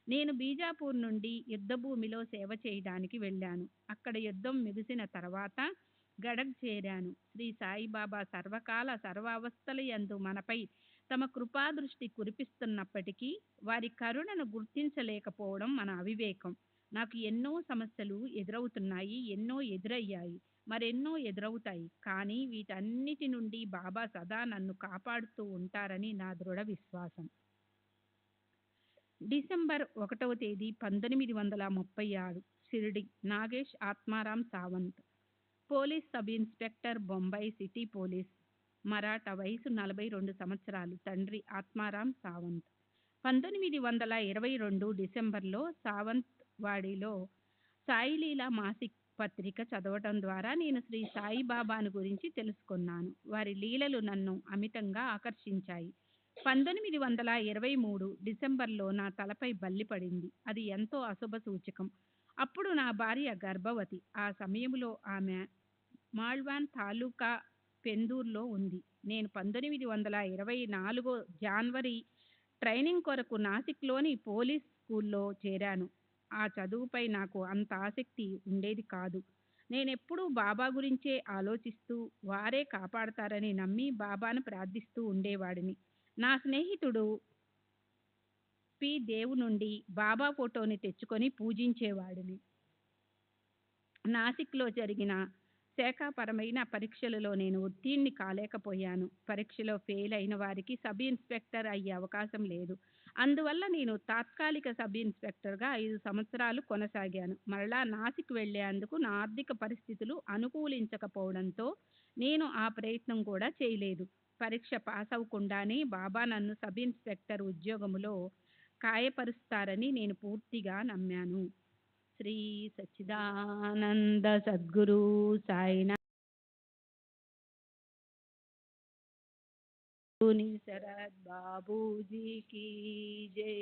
నేను బీజాపూర్ నుండి యుద్ధభూమిలో సేవ చేయడానికి వెళ్ళాను. అక్కడ యుద్ధం ముగిసిన తర్వాత గడక్ చేరాను. శ్రీ సాయిబాబా సర్వకాల సర్వావస్థల యందు మనపై తమ కృపాదృష్టి కురిపిస్తున్నప్పటికీ వారి కరుణను గుర్తించలేకపోవడం మన అవివేకం. నాకు ఎన్నో సమస్యలు ఎదురవుతున్నాయి, ఎన్నో ఎదురయ్యాయి, మరెన్నో ఎదురవుతాయి. కానీ వీటన్నిటి నుండి బాబా సదా నన్ను కాపాడుతూ ఉంటారని నా దృఢ విశ్వాసం. డిసెంబర్ 1వ తేదీ 1936 Shirdi. Nagesh Atmaram Sawant, police sub inspector, Bombay city police, Maratha, వయసు 42 సంవత్సరాలు. తండ్రి ఆత్మారాం సావంత్. 1922 డిసెంబర్లో సావంత్ వాడిలో సాయిలీలా మాసిక్ పత్రిక చదవటం ద్వారా నేను శ్రీ సాయిబాబాను గురించి తెలుసుకున్నాను. వారి లీలలు నన్ను అమితంగా ఆకర్షించాయి. 1923 డిసెంబర్లో నా తలపై బల్లి పడింది. అది ఎంతో అశుభ సూచకం. అప్పుడు నా భార్య గర్భవతి. ఆ సమయంలో ఆమె మాల్వాన్ తాలూకా పెందూర్లో ఉంది. నేను 1924 జనవరి ట్రైనింగ్ కొరకు నాసిక్లోని పోలీస్ స్కూల్లో చేరాను. ఆ చదువుపై నాకు అంత ఆసక్తి ఉండేది కాదు. నేనెప్పుడూ బాబా గురించే ఆలోచిస్తూ వారే కాపాడతారని నమ్మి బాబాను ప్రార్థిస్తూ ఉండేవాడిని. నా స్నేహితుడు పి. దేవు నుండి బాబా ఫోటోని తెచ్చుకొని పూజించేవాడిని. నాసిక్లో జరిగిన శాఖాపరమైన పరీక్షలలో నేను ఉత్తీర్ణి కాలేకపోయాను. పరీక్షలో ఫెయిల్ అయిన వారికి సబ్ ఇన్స్పెక్టర్ అయ్యే అవకాశం లేదు. అందువల్ల నేను తాత్కాలిక సబ్ ఇన్స్పెక్టర్గా 5 సంవత్సరాలు కొనసాగాను. మరలా నాసిక్ వెళ్లేందుకు నా ఆర్థిక పరిస్థితులు అనుకూలించకపోవడంతో నేను ఆ ప్రయత్నం కూడా చేయలేదు. పరీక్ష పాస్ అవ్వకుండానే బాబా నన్ను సబ్ ఇన్స్పెక్టర్ ఉద్యోగములో కాయపరుస్తారని నేను పూర్తిగా నమ్మాను. శ్రీ సచ్చిదానంద సద్గురు సాయినాథ్ శరత్ బాబూజీకి జై.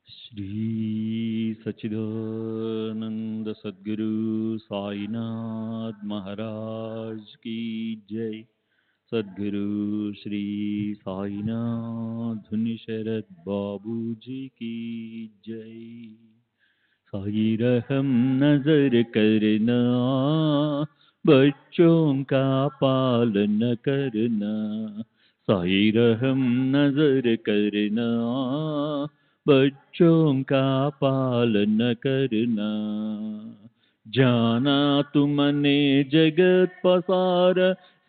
श्री सच्चिदानंद सद्गुरु साईनाथ महाराज की जय. सद्गुरु श्री साईनाथ धुनि शरद बाबूजी की जय. साई रहम नजर करना, बच्चों का पालन करना. साई रहम नजर करना, बच्चों का पालन करना. जाना तुमने जगत पसार,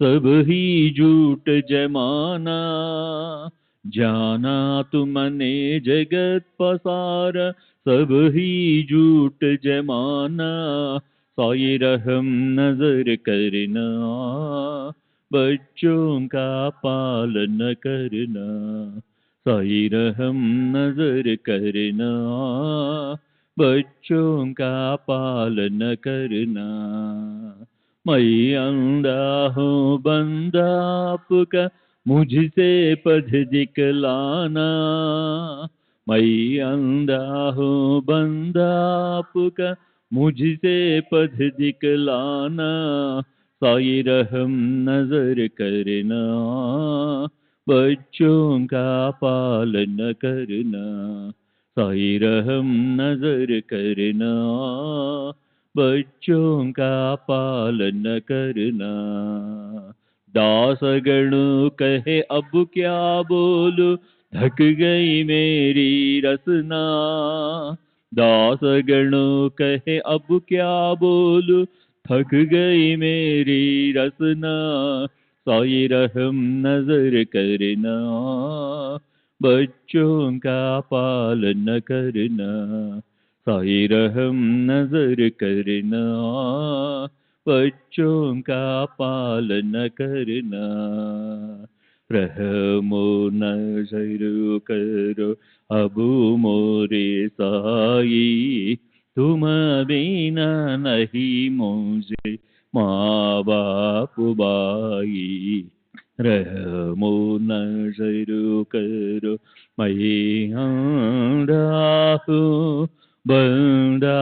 सब ही झूठ जमाना. जाना तुमने जगत पसार, सब ही झूठ जमाना. साई रहम नजर करना, बच्चों का पालन करना. साई रहम नजर करना, बच्चों का पालन करना. मैं अंधा हूँ बंदा आपका, मुझसे पथ दिखलाना. मैं अंधा हूँ बंदा आपका, मुझसे पथ दिखलाना. साई रहम नजर करना, बच्चों का पालन करना. साई रहम नजर करना, बच्चों का पालन करना. दासगणों कहे अब क्या बोलूं, थक गई मेरी रसना. दासगणों कहे अब क्या बोलूं, थक गई मेरी रसना. साई रहम नजर करना, बच्चों का पालन करना. साई रहम नजर करना, बच्चों का पालन करना. रहमो नजर करो अबू मोरे साई तुम बिना नहीं मुझे माँ बाप बाई रहमो नजर करो मैं अंधा हूँ बंदा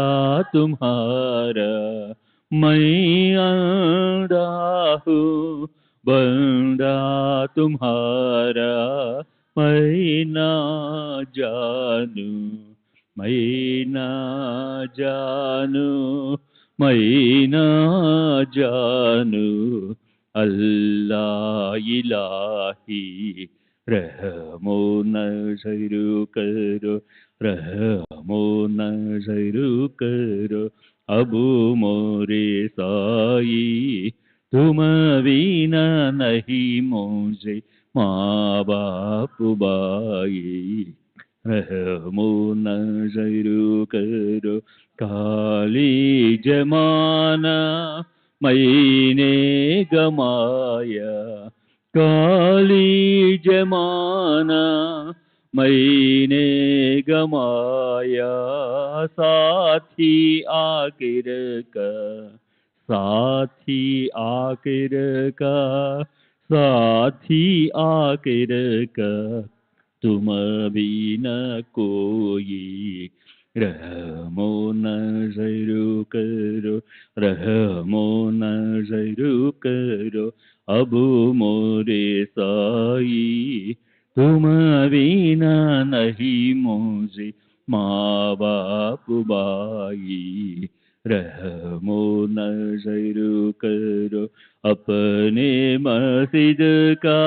तुम्हारा मैं अंधा हूँ बंदा तुम्हारा मैं ना जानू मैं ना जानू मैं ना जानू अल्लाह इलाही रहमो नजर करो रहमो नजर करो अबू मोरे साई तुम बिना नहीं मुझे माँ बाप बाई रहमो नजर करो काली जमाना मैंने गमाया काली जमाना मैंने गमाया साथी आखिर का साथी आखिर का साथी आखिर का तुम भी न कोई रहमो नजर करो रहमो नजर करो अबू मोरे साई तुम बिना नहीं मुझे माँ बाप बाई रहमो नजर करो अपने मस्जिद का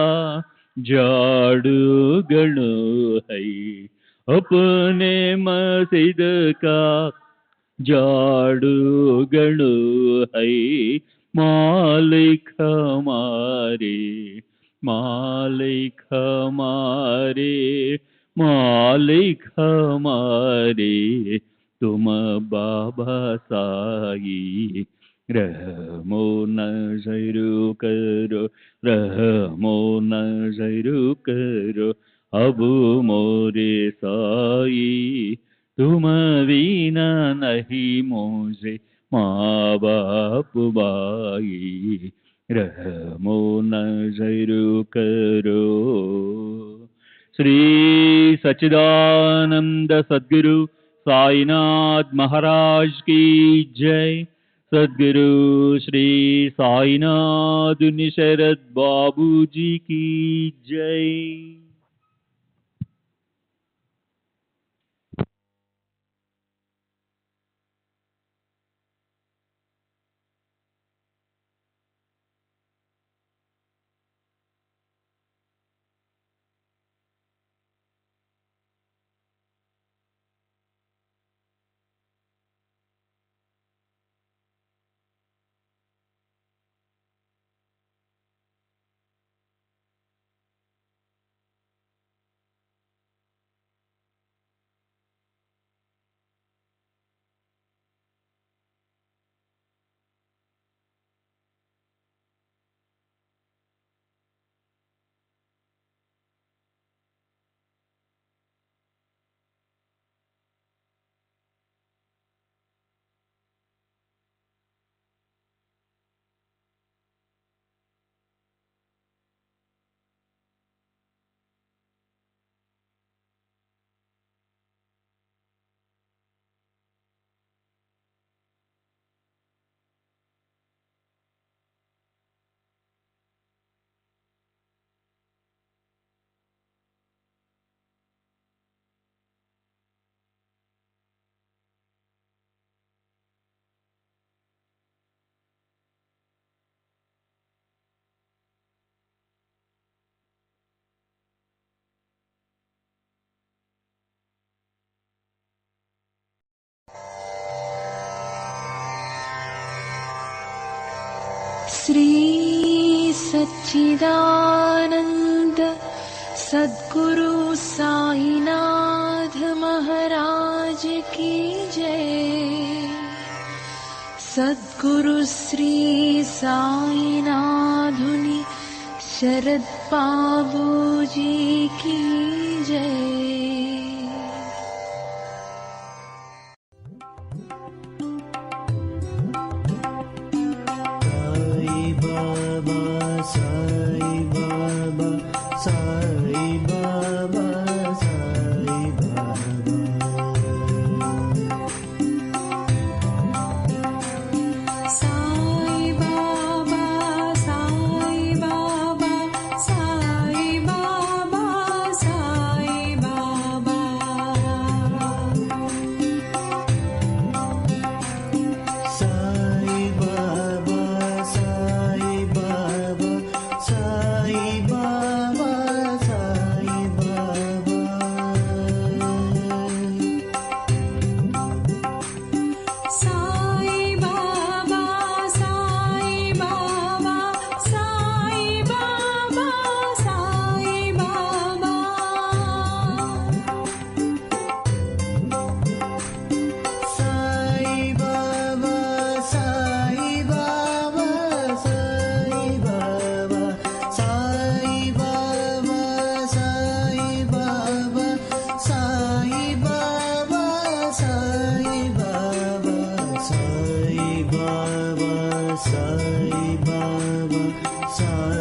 झाड़ू गणो है अपने मस्जिद का झाड़ू गणो है मालिक हमारे मालिक हमारे मालिक हमारे तुम बाबा साई रहमो नजर करो रहमो नजर करो अबू मोरे साई तुम बिना नहीं मुझे माँ बाप बाई रहमो नजर करो। श्री सच्चिदानंद सद्गुरु साईनाथ महाराज की जय। सद्गुरु श्री साईनाथ शरद बाबू जी की जय। श्री सच्चिदानंद सद्गुरु साईनाथ महाराज की जय। सद्गुरु श्री साईनाथुनि शरद बाबू जी की जय। बाबा साई बाबा साई